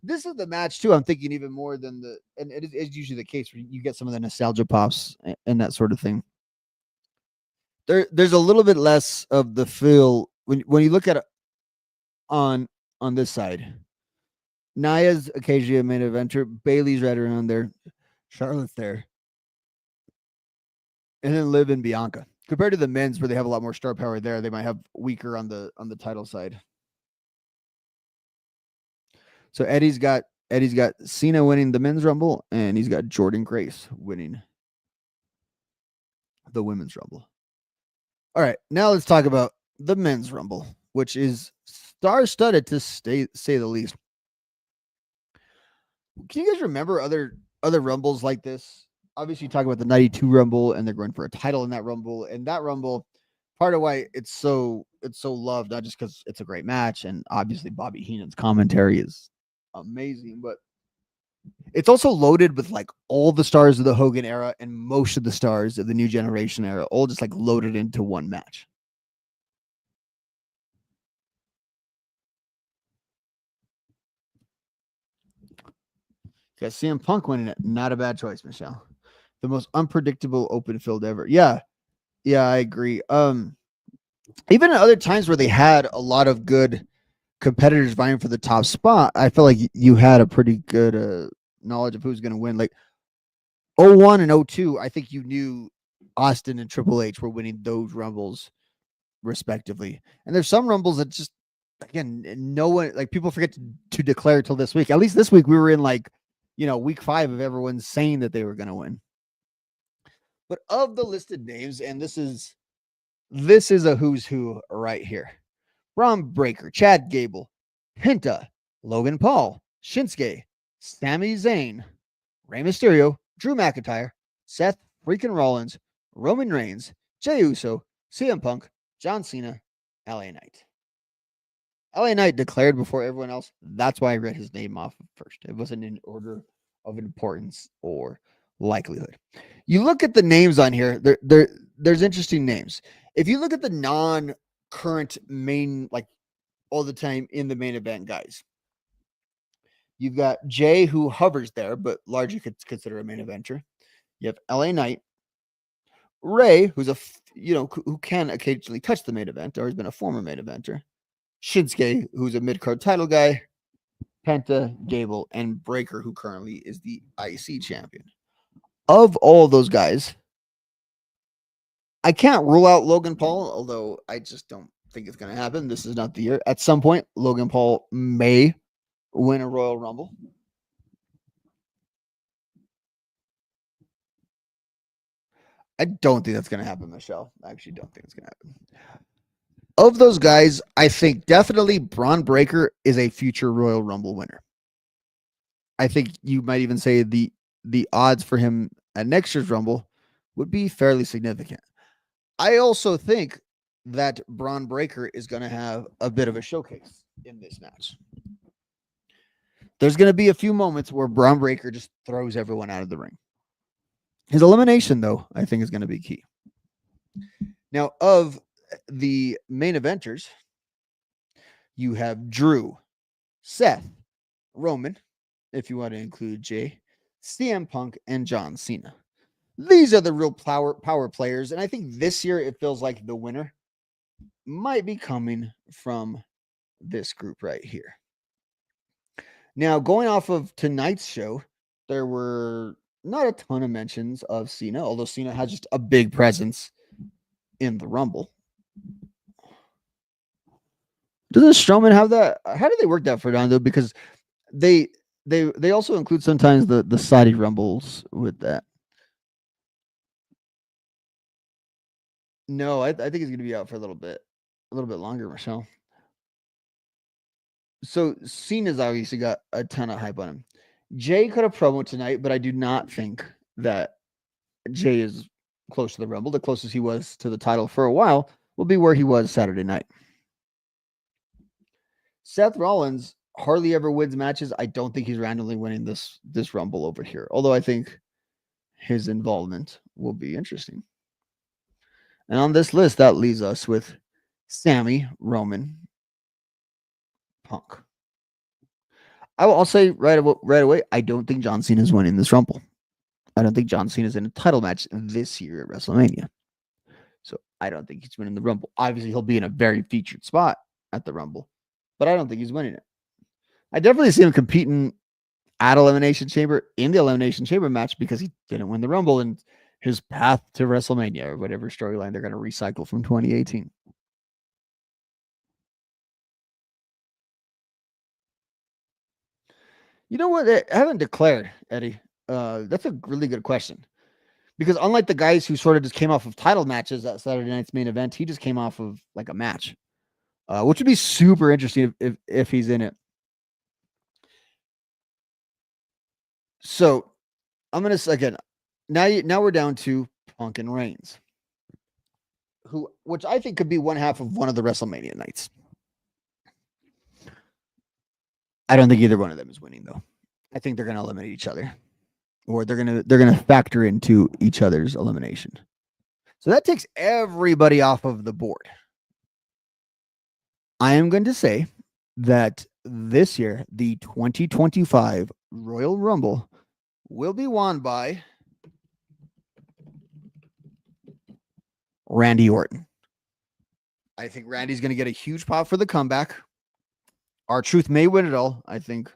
This is the match too. I'm thinking even more than and it is usually the case where you get some of the nostalgia pops and that sort of thing. There's a little bit less of the feel when you look at it on this side. Nia's occasionally a main eventer. Bailey's right around there. Charlotte's there. and then Liv and Bianca. Compared to the men's, where they have a lot more star power there, they might have weaker on the title side. So Eddie's got Cena winning the men's rumble, and he's got Jordan Grace winning the women's rumble. All right, now let's talk about the men's rumble, which is star-studded to say the least. Can you guys remember other rumbles like this? Obviously, you talk about the 92 rumble, and they're going for a title in that rumble. And that rumble, part of why it's so loved, not just because it's a great match, and obviously Bobby Heenan's commentary is amazing, but it's also loaded with like all the stars of the Hogan era and most of the stars of the New Generation era, all just like loaded into one match. Got CM Punk winning it. Not a bad choice, Michelle. The most unpredictable open field ever. Yeah, I agree. Even at other times where they had a lot of good competitors vying for the top spot, I feel like you had a pretty good knowledge of who's going to win. Like 01 and 02, I think you knew Austin and Triple H were winning those rumbles respectively. And there's some rumbles that just, again, no one, like people forget to declare till this week. At least this week we were in like, week 5 of everyone saying that they were going to win. But of the listed names, and this is a who's who right here. Braun Breaker, Chad Gable, Penta, Logan Paul, Shinsuke, Sami Zayn, Rey Mysterio, Drew McIntyre, Seth freaking Rollins, Roman Reigns, Jey Uso, CM Punk, John Cena, LA Knight. LA Knight declared before everyone else. That's why I read his name off first. It wasn't in order of importance or likelihood. You look at the names on here, there's interesting names. If you look at the non-current main, like all the time in the main event guys, you've got Jay, who hovers there, but largely could consider a main eventer. You have LA Knight, Ray, who's who can occasionally touch the main event or has been a former main eventer, Shinsuke, who's a mid-card title guy, Penta, Gable, and Breaker, who currently is the IC champion. Of all those guys, I can't rule out Logan Paul, although I just don't think it's going to happen. This is not the year. At some point, Logan Paul may win a Royal Rumble. I don't think that's going to happen, Michelle. I actually don't think it's going to happen. Of those guys, I think definitely Braun Breaker is a future Royal Rumble winner. I think you might even say the odds for him at next year's Rumble would be fairly significant. I also think that Braun Breaker is going to have a bit of a showcase in this match. There's going to be a few moments where Braun Breaker just throws everyone out of the ring. His elimination, though, I think is going to be key. Now, of the main eventers, you have Drew, Seth, Roman, if you want to include Jay, CM Punk, and John Cena. These are the real power players, and I think this year it feels like the winner might be coming from this group right here. Now, going off of tonight's show, there were not a ton of mentions of Cena, although Cena has just a big presence in the Rumble. Doesn't Strowman have that? How do they work that for Don, though? Because they also include sometimes the Saudi Rumbles with that. No, I think he's going to be out for a little bit longer, Michelle. So Cena's obviously got a ton of hype on him. Jay cut a promo tonight, but I do not think that Jay is close to the Rumble. The closest he was to the title for a while will be where he was Saturday night. Seth Rollins hardly ever wins matches. I don't think he's randomly winning this Rumble over here, although I think his involvement will be interesting. And on this list, that leaves us with Sami, Roman, Punk. I'll say right away, I don't think John Cena is winning this Rumble. I don't think John Cena is in a title match this year at WrestleMania. So I don't think he's winning the Rumble. Obviously, he'll be in a very featured spot at the Rumble, but I don't think he's winning it. I definitely see him competing at Elimination Chamber in the Elimination Chamber match because he didn't win the Rumble. And his path to WrestleMania or whatever storyline they're going to recycle from 2018. You know what? I haven't declared, Eddie. That's a really good question. Because unlike the guys who sort of just came off of title matches at Saturday night's main event, he just came off of like a match, which would be super interesting if he's in it. So I'm gonna again. Now we're down to Punk and Reigns, which I think could be one half of one of the WrestleMania nights. I don't think either one of them is winning though. I think they're gonna eliminate each other, or they're gonna factor into each other's elimination. So that takes everybody off of the board. I am going to say that this year, the 2025 Royal Rumble will be won by Randy Orton. I think Randy's going to get a huge pop for the comeback. R-Truth may win it all, I think.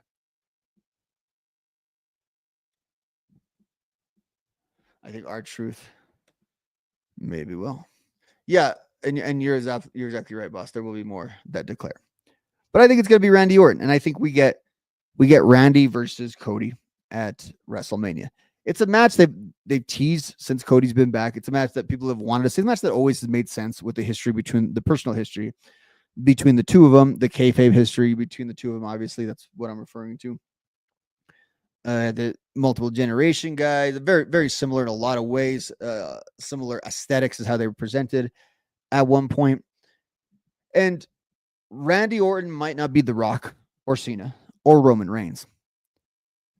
I think R-Truth maybe will. Yeah, and you're exactly right, boss. There will be more that declare. But I think it's going to be Randy Orton, and I think we get Randy versus Cody at WrestleMania. It's a match they've teased since Cody's been back. It's a match that people have wanted to see. It's a match that always has made sense with the history between the personal history between the two of them, the kayfabe history between the two of them. Obviously, that's what I'm referring to. The multiple generation guys, very, very similar in a lot of ways. Similar aesthetics is how they were presented at one point. And Randy Orton might not be The Rock or Cena or Roman Reigns,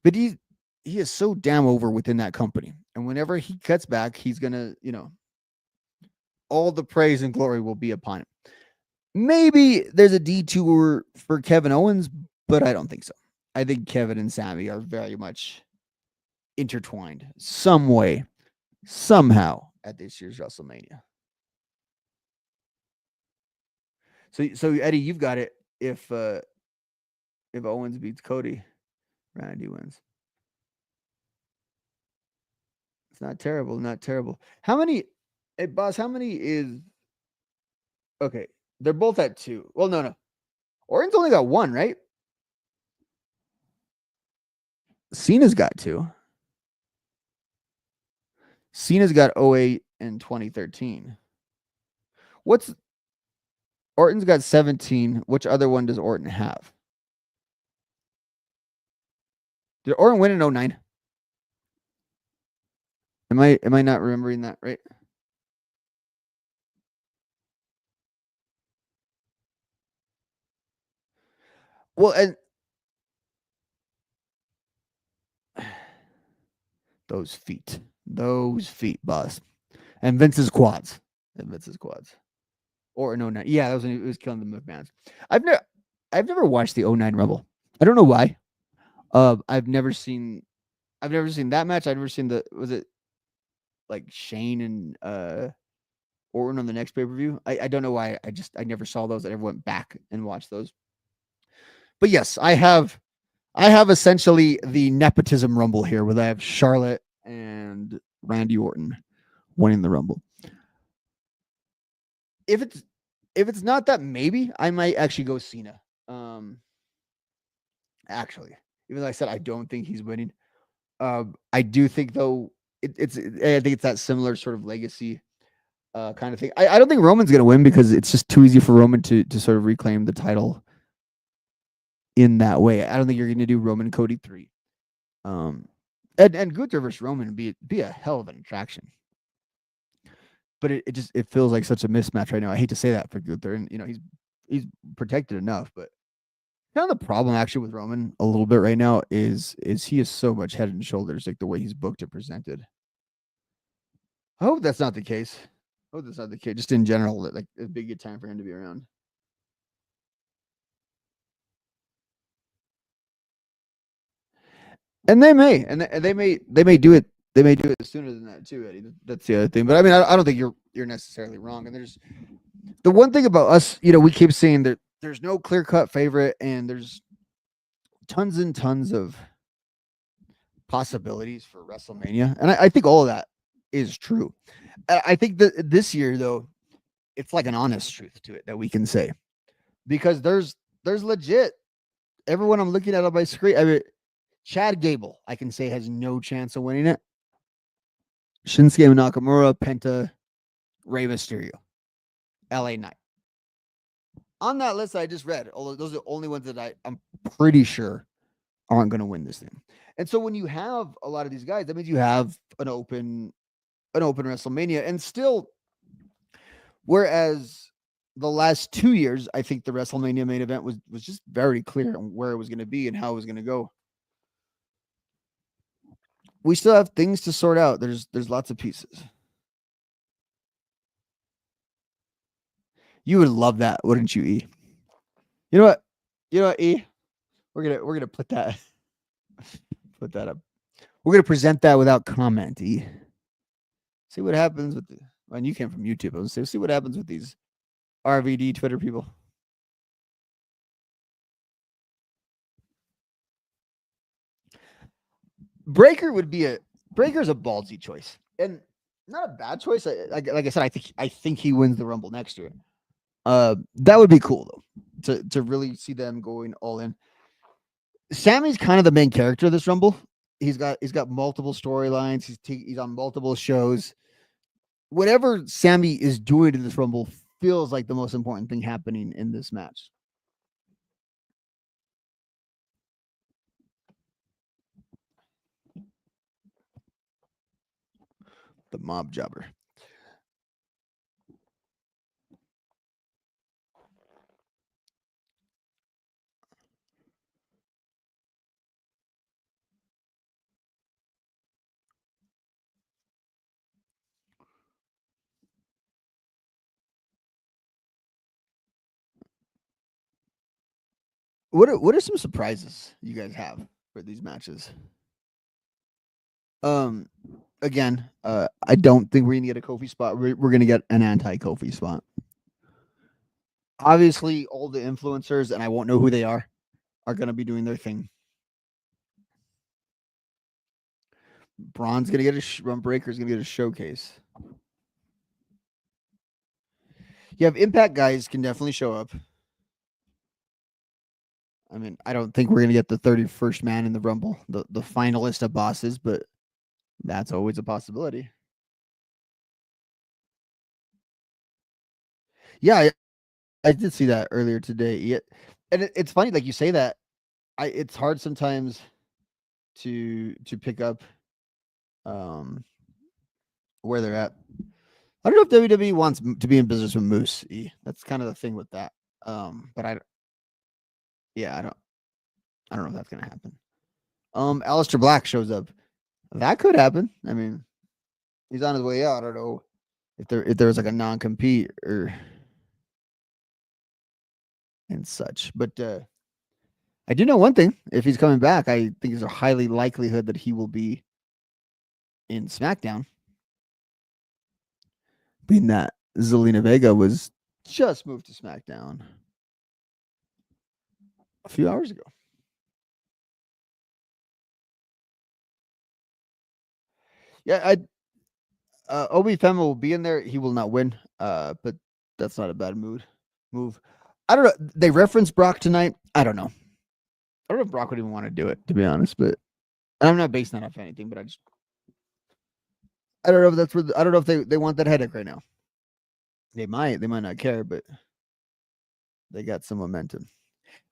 but he is so damn over within that company. And whenever he cuts back, he's gonna, all the praise and glory will be upon him. Maybe there's a detour for Kevin Owens, but I don't think so. I think Kevin and Sami are very much intertwined some way, somehow at this year's WrestleMania. So Eddie, you've got it. If Owens beats Cody, Randy wins. It's not terrible, not terrible. How many, hey boss? How many is? Okay, they're both at 2. Well, no. Orton's only got 1, right? Cena's got 2. Cena's got 08 and 2013. Orton's got 17. Which other one does Orton have? Did Orton win in 09? Am I not remembering that right? Well, and those feet, boss, and Vince's quads, Or no, 09. Yeah, that was when he was killing the McMahons. I've never watched the 09 Rumble. I don't know why. I've never seen that match. I've never seen was it like Shane and Orton on the next pay-per-view? I don't know why. I never saw those. I never went back and watched those. But yes, I have essentially the nepotism Rumble here, where I have Charlotte and Randy Orton winning the Rumble. If it's not that, maybe I might actually go Cena. Actually, even though I said I don't think he's winning, I do think though I think it's that similar sort of legacy kind of thing. I don't think Roman's going to win because it's just too easy for Roman to sort of reclaim the title in that way. I don't think you're going to do Roman Cody 3. And Gunther versus Roman would be a hell of an attraction. But it feels like such a mismatch right now. I hate to say that for Gunther, and he's protected enough, but kind of the problem actually with Roman a little bit right now is he is so much head and shoulders like the way he's booked and presented. I hope that's not the case. Just in general, like it'd be a good time for him to be around. And they may do it. They may do it sooner than that too, Eddie. That's the other thing. But I mean, I don't think you're necessarily wrong. And there's the one thing about us, we keep saying that there's no clear cut favorite, and there's tons and tons of possibilities for WrestleMania, and I think all of that is true. I think that this year though, it's like an honest truth to it that we can say because there's legit everyone I'm looking at on my screen. I mean, Chad Gable, I can say has no chance of winning it. Shinsuke Nakamura, Penta, Rey Mysterio, LA Knight. On that list I just read, although those are the only ones that I'm pretty sure aren't going to win this thing. And so when you have a lot of these guys, that means you have an open WrestleMania. And still, whereas the last 2 years, I think the WrestleMania main event was just very clear on where it was going to be and how it was going to go. We still have things to sort out. There's lots of pieces. You would love that, wouldn't you, E? You know what? You know what, E? We're gonna put that up. We're gonna present that without comment, E. See what happens with the when you came from YouTube. I was say, see what happens with these RVD Twitter people. Breaker's a ballsy choice. And not a bad choice. Like I said, I think he wins the Rumble next year. That would be cool though, to really see them going all in. Sammy's kind of the main character of this Rumble. He's got multiple storylines. He's on multiple shows. Whatever Sammy is doing in this Rumble feels like the most important thing happening in this match. The mob jobber. What are some surprises you guys have for these matches? Um, again, I don't think we're gonna get a Kofi spot. We're gonna get an anti-Kofi spot. Obviously, all the influencers, and I won't know who they are gonna be doing their thing. Braun's gonna get Ron Breaker's gonna get a showcase. You have Impact guys can definitely show up. I mean, I don't think we're gonna get the 31st man in the Rumble, the finalist of bosses, but that's always a possibility. Yeah, I did see that earlier today. Yeah, and it's funny, like you say that. It's hard sometimes to pick up where they're at. I don't know if WWE wants to be in business with Moose. That's kind of the thing with that. But yeah, I don't know if that's gonna happen. Aleister Black shows up. That could happen. I mean, he's on his way out. I don't know if there was like a non-compete or and such. But I do know one thing. If he's coming back, I think there's a highly likelihood that he will be in SmackDown. Being that Zelina Vega was just moved to SmackDown a few hours ago. Yeah, Obi Fema will be in there. He will not win. But that's not a bad move. I don't know. They referenced Brock tonight. I don't know. I don't know if Brock would even want to do it, to be honest. But I'm not basing that off anything. But I don't know if that's where I don't know if they want that headache right now. They might not care, but they got some momentum.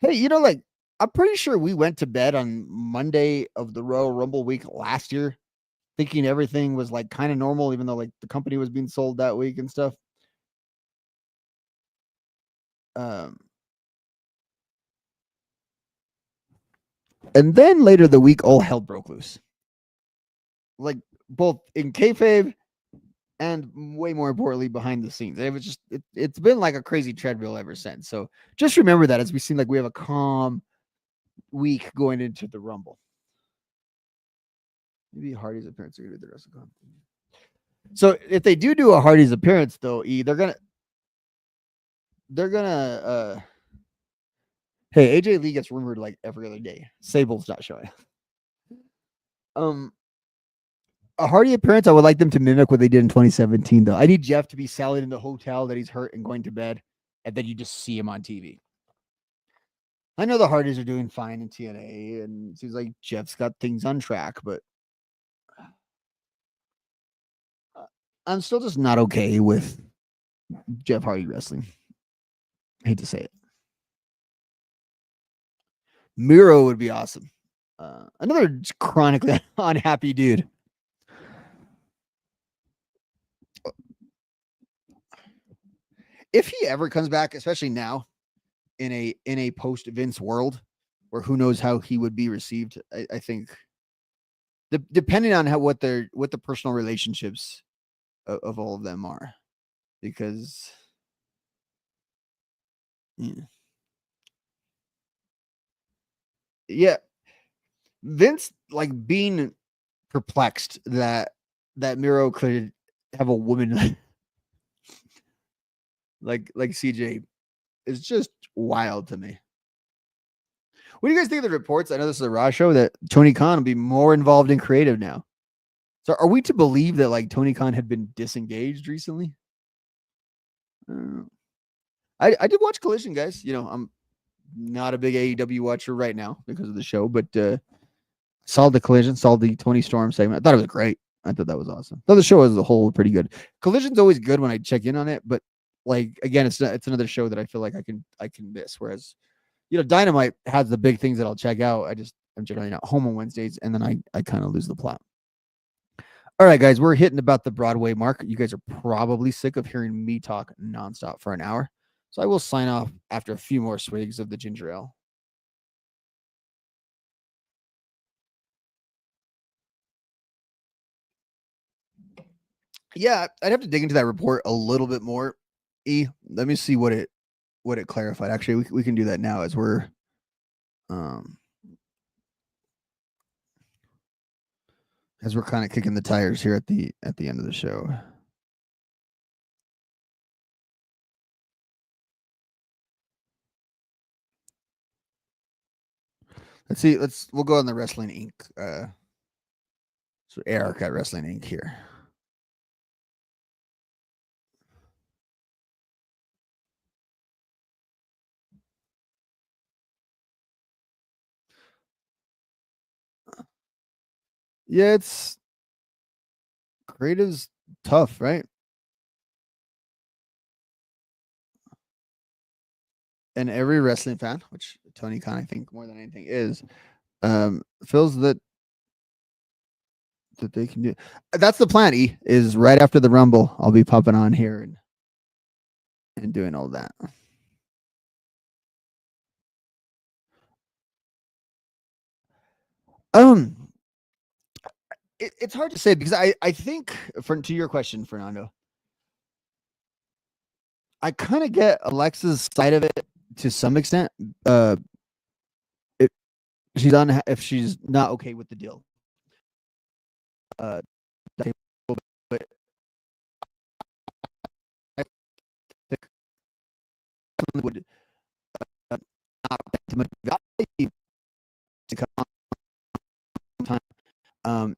Hey, like I'm pretty sure we went to bed on Monday of the Royal Rumble week last year, thinking everything was like kind of normal, even though like the company was being sold that week and stuff. And then later the week, all hell broke loose. Like both in kayfabe and way more importantly behind the scenes. It was just it's been like a crazy treadmill ever since. So just remember that as we seem like we have a calm week going into the Rumble. Maybe Hardy's appearance are gonna be the rest of the company. So if they do a Hardy's appearance though, they're gonna hey, AJ Lee gets rumored like every other day. Sable's not showing. A Hardy appearance, I would like them to mimic what they did in 2017, though. I need Jeff to be selling in the hotel that he's hurt and going to bed, and then you just see him on TV. I know the Hardys are doing fine in TNA, and it seems like Jeff's got things on track, but I'm still just not okay with Jeff Hardy wrestling. I hate to say it. Miro would be awesome. Another chronically unhappy dude. If he ever comes back, especially now in a post Vince world, where who knows how he would be received, I think depending on what the personal relationships of all of them are, because yeah, Vince like being perplexed that Miro could have a woman like CJ is just wild to me. What do you guys think of the reports? I know this is a Raw show that Tony Khan will be more involved in creative now. So are we to believe that like Tony Khan had been disengaged recently? I did watch Collision, guys. You know, I'm not a big AEW watcher right now because of the show, but saw the Collision, saw the Tony Storm segment. I thought it was great. I thought that was awesome. Though the show as a whole pretty good. Collision's always good when I check in on it, but like again, it's another show that I feel like I can miss. Whereas, you know, Dynamite has the big things that I'll check out. I'm generally not home on Wednesdays, and then I kind of lose the plot. All right, guys, we're hitting about the Broadway mark. You guys are probably sick of hearing me talk nonstop for an hour. So I will sign off after a few more swigs of the ginger ale. Yeah, I'd have to dig into that report a little bit more. Let me see what it clarified. Actually, we can do that now as we're kind of kicking the tires here at the end of the show. Let's see. We'll go on the Wrestling Inc. So Eric at Wrestling Inc. here. Yeah, it's creative's tough, right? And every wrestling fan, which Tony Khan I think more than anything is, feels that they can do. That's the plan. Is right after the Rumble, I'll be popping on here and doing all that. It's hard to say because I think to your question, Fernando, I kind of get Alexa's side of it to some extent. If she's not okay with the deal, but I think would not too much value to come on time.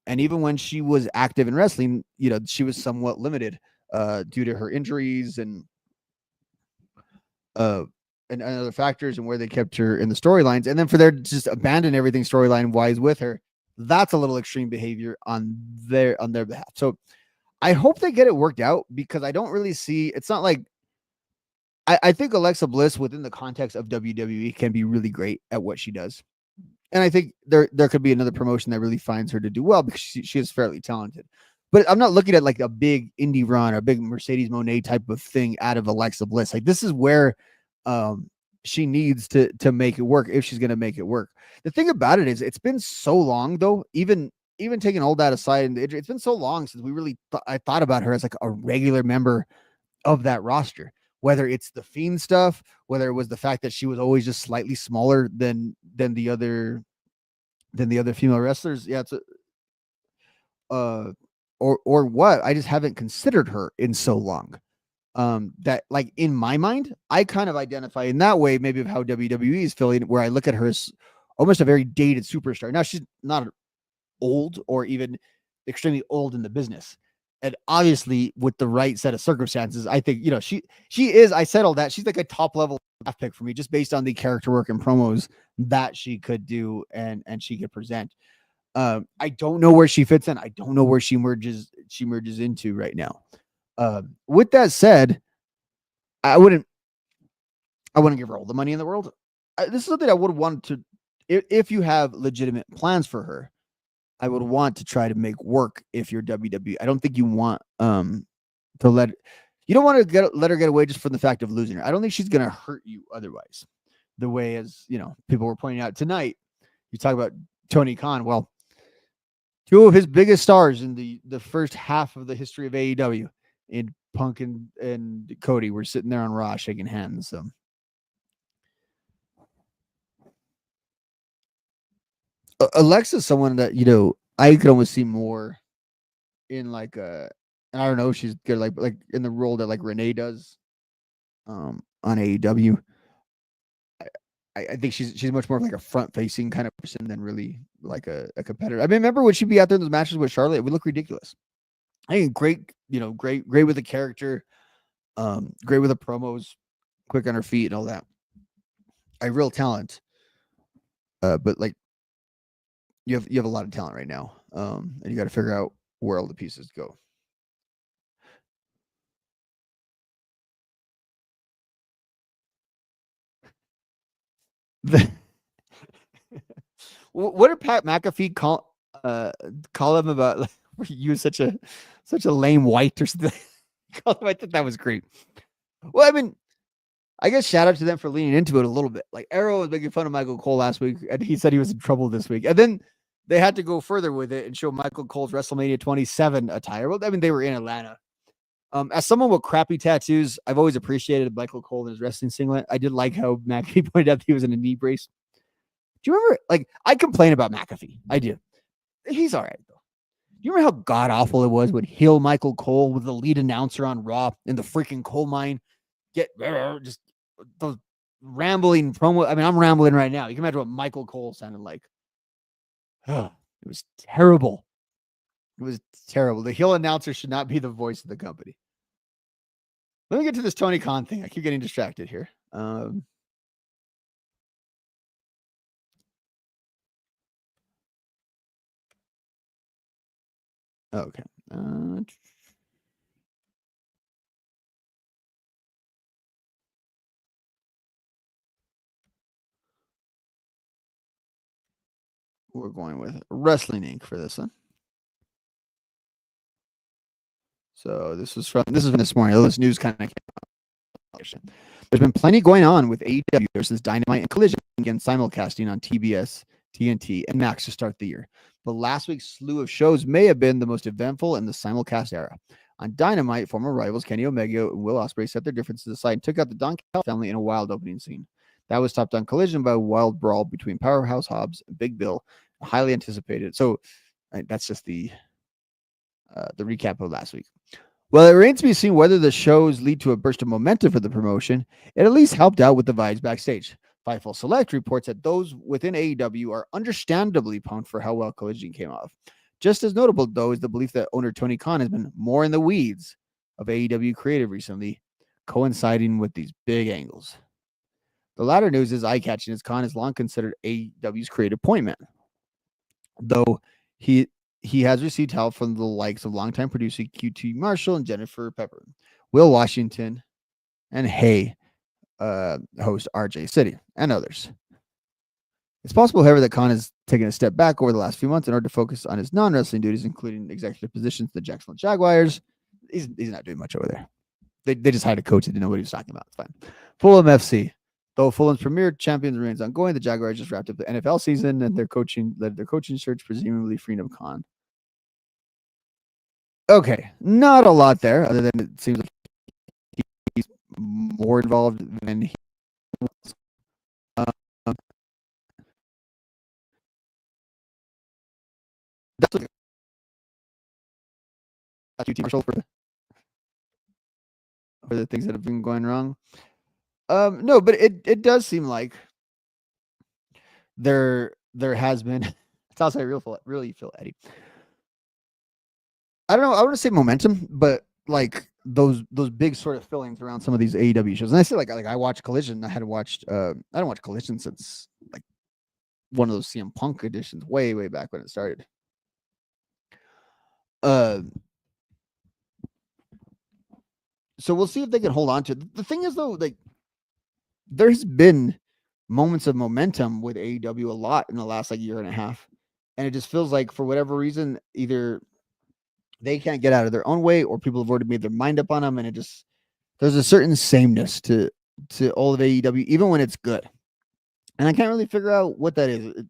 And even when she was active in wrestling, you know, she was somewhat limited due to her injuries and other factors and where they kept her in the storylines. And then for them to just abandon everything storyline wise with her, that's a little extreme behavior on their behalf. So I hope they get it worked out because I don't really see. It's not like I think Alexa Bliss within the context of WWE can be really great at what she does. And I think there could be another promotion that really finds her to do well because she is fairly talented. But I'm not looking at like a big indie run or a big Mercedes Moné type of thing out of Alexa Bliss. Like this is where she needs to make it work if she's going to make it work. The thing about it is it's been so long though, even taking all that aside, and it's been so long since we really I thought about her as like a regular member of that roster. Whether it's the Fiend stuff, whether it was the fact that she was always just slightly smaller than the other female wrestlers. Yeah, it's or what? I just haven't considered her in so long. That like in my mind, I kind of identify in that way, maybe of how WWE is feeling, where I look at her as almost a very dated superstar. Now she's not old or even extremely old in the business. And obviously, with the right set of circumstances, I think she is. I said all that she's like a top level draft pick for me, just based on the character work and promos that she could do and she could present. I don't know where she fits in. I don't know where she merges into right now. With that said, I wouldn't give her all the money in the world. This is something I would want to, if you have legitimate plans for her, I would want to try to make work. If you're WWE, I don't think you want to you don't want to let her get away just for the fact of losing her. I don't think she's gonna hurt you otherwise. The way, as people were pointing out tonight, you talk about Tony Khan. Well, two of his biggest stars in the first half of the history of AEW, in Punk and Cody, were sitting there on Raw shaking hands. So Alexa's someone that I could almost see more in like and I don't know if she's good like in the role that like Renee does on AEW. I think she's much more of like a front facing kind of person than really like a competitor. I mean, remember when she'd be out there in those matches with Charlotte, it would look ridiculous. I think great, great with the character, great with the promos, quick on her feet and all that. A real talent. But like you have a lot of talent right now. And you got to figure out where all the pieces go. What did Pat McAfee call him about? Like, you such a lame white or something? I thought that was great. Well, I mean, I guess shout out to them for leaning into it a little bit. Like Arrow was making fun of Michael Cole last week, and he said he was in trouble this week, and then they had to go further with it and show Michael Cole's WrestleMania 27 attire. Well, I mean, they were in Atlanta. As someone with crappy tattoos, I've always appreciated Michael Cole in his wrestling singlet. I did like how McAfee pointed out that he was in a knee brace. Do you remember? Like, I complain about McAfee. I do. He's all right, though. Do you remember how god awful it was when heel Michael Cole was the lead announcer on Raw in the freaking coal mine? Get just those rambling promo. I mean, I'm rambling right now. You can imagine what Michael Cole sounded like. It was terrible. It was terrible. The heel announcer should not be the voice of the company. Let me get to this Tony Khan thing. I keep getting distracted here. Okay. We're going with Wrestling Inc. for this one. So this is from this morning. This news kind of came out. There's been plenty going on with AEW versus Dynamite and Collision against simulcasting on TBS, TNT, and Max to start the year. But last week's slew of shows may have been the most eventful in the simulcast era. On Dynamite, former rivals Kenny Omega and Will Ospreay set their differences aside and took out the Don Callis family in a wild opening scene. That was topped on Collision by a wild brawl between Powerhouse Hobbs and Big Bill, highly anticipated. So that's just the recap of last week. Well, it remains to be seen whether the shows lead to a burst of momentum for the promotion. It at least helped out with the vibes backstage. Fightful Select reports that those within AEW are understandably pumped for how well Collision came off. Just as notable, though, is the belief that owner Tony Khan has been more in the weeds of AEW creative recently, coinciding with these big angles. The latter news is eye-catching, as Khan has long considered AEW's creative point man, though he has received help from the likes of longtime producer QT Marshall and Jennifer Pepper, Will Washington, and host RJ City, and others. It's possible, however, that Khan has taken a step back over the last few months in order to focus on his non-wrestling duties, including executive positions at the Jacksonville Jaguars. He's not doing much over there. They just hired a coach that didn't know what he was talking about. It's fine. Fulham FC. Though Fulham's premier champions remains ongoing, the Jaguars just wrapped up the NFL season and led their coaching search, presumably freeing up Khan. Okay, not a lot there, other than it seems like he's more involved than he was. That's what QT Marshall for the things that have been going wrong. No, but it does seem like there has been. That's how I really feel, Eddie. I don't know. I want to say momentum, but like those big sort of fillings around some of these AEW shows. And I say like I watched Collision. I had watched. I don't watch Collision since like one of those CM Punk editions, way back when it started. Uh, so we'll see if they can hold on to it. The thing is though, like there's been moments of momentum with AEW a lot in the last like year and a half, and it just feels like for whatever reason, either they can't get out of their own way, or people have already made their mind up on them, and it just there's a certain sameness to all of AEW, even when it's good. And I can't really figure out what that is.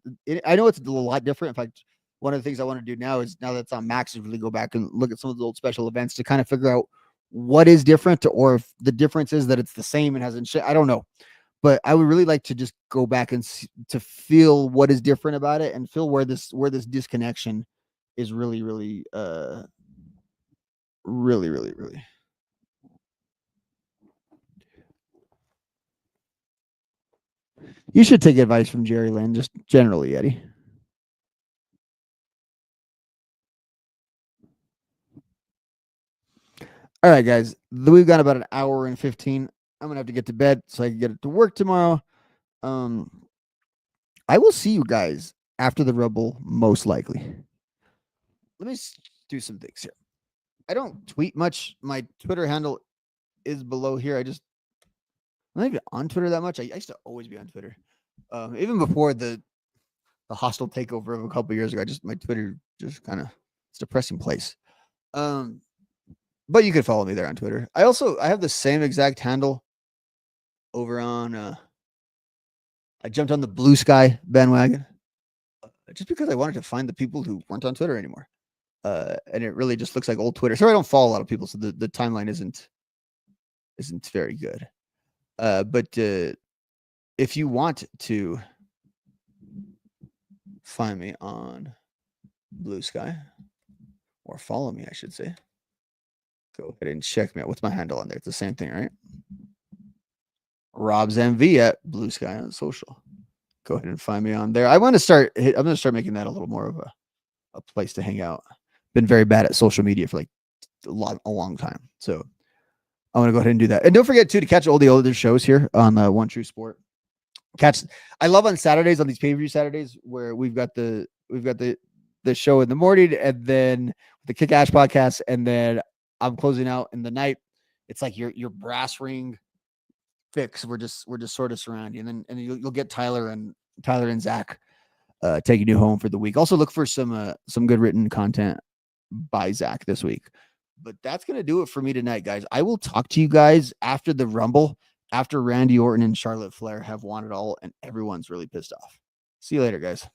I know it's a lot different. In fact, one of the things I want to do now is now that's on Max is really go back and look at some of the old special events to kind of figure out what is different, or if the difference is that it's the same and hasn't. I don't know, but I would really like to just go back and to feel what is different about it and feel where this disconnection is really. You should take advice from Jerry Lynn, just generally, Eddie. All right, guys. We've got about an hour and 15. I'm gonna have to get to bed so I can get to work tomorrow. I will see you guys after the Rumble, most likely. Let me do some things here. I don't tweet much. My Twitter handle is below here. I'm not even on Twitter that much. I used to always be on Twitter. Even before the hostile takeover of a couple years ago, my Twitter just kind of it's a depressing place. But you can follow me there on Twitter. I have the same exact handle over on I jumped on the Blue Sky bandwagon just because I wanted to find the people who weren't on Twitter anymore. And it really just looks like old Twitter. So I don't follow a lot of people, so the timeline isn't very good. But if you want to find me on Blue Sky, or follow me, I should say, go ahead and check me out. What's my handle on there? It's the same thing, right? Rob's MV at Blue Sky on social. Go ahead and find me on there. I'm going to start making that a little more of a place to hang out. Been very bad at social media for like a long time. So I want to go ahead and do that. And don't forget too to catch all the other shows here on One True Sport. I love on Saturdays, on these pay-per-view Saturdays, where we've got the show in the morning, and then the Kick Ash podcast, and then I'm closing out in the night. It's like your brass ring fix. We're just sort of surrounding, and then you'll get Tyler and Zach taking you home for the week. Also look for some good written content by Zach this week. But that's gonna do it for me tonight, guys. I will talk to you guys after the Rumble, after Randy Orton and Charlotte Flair have won it all, and everyone's really pissed off. See you later, guys.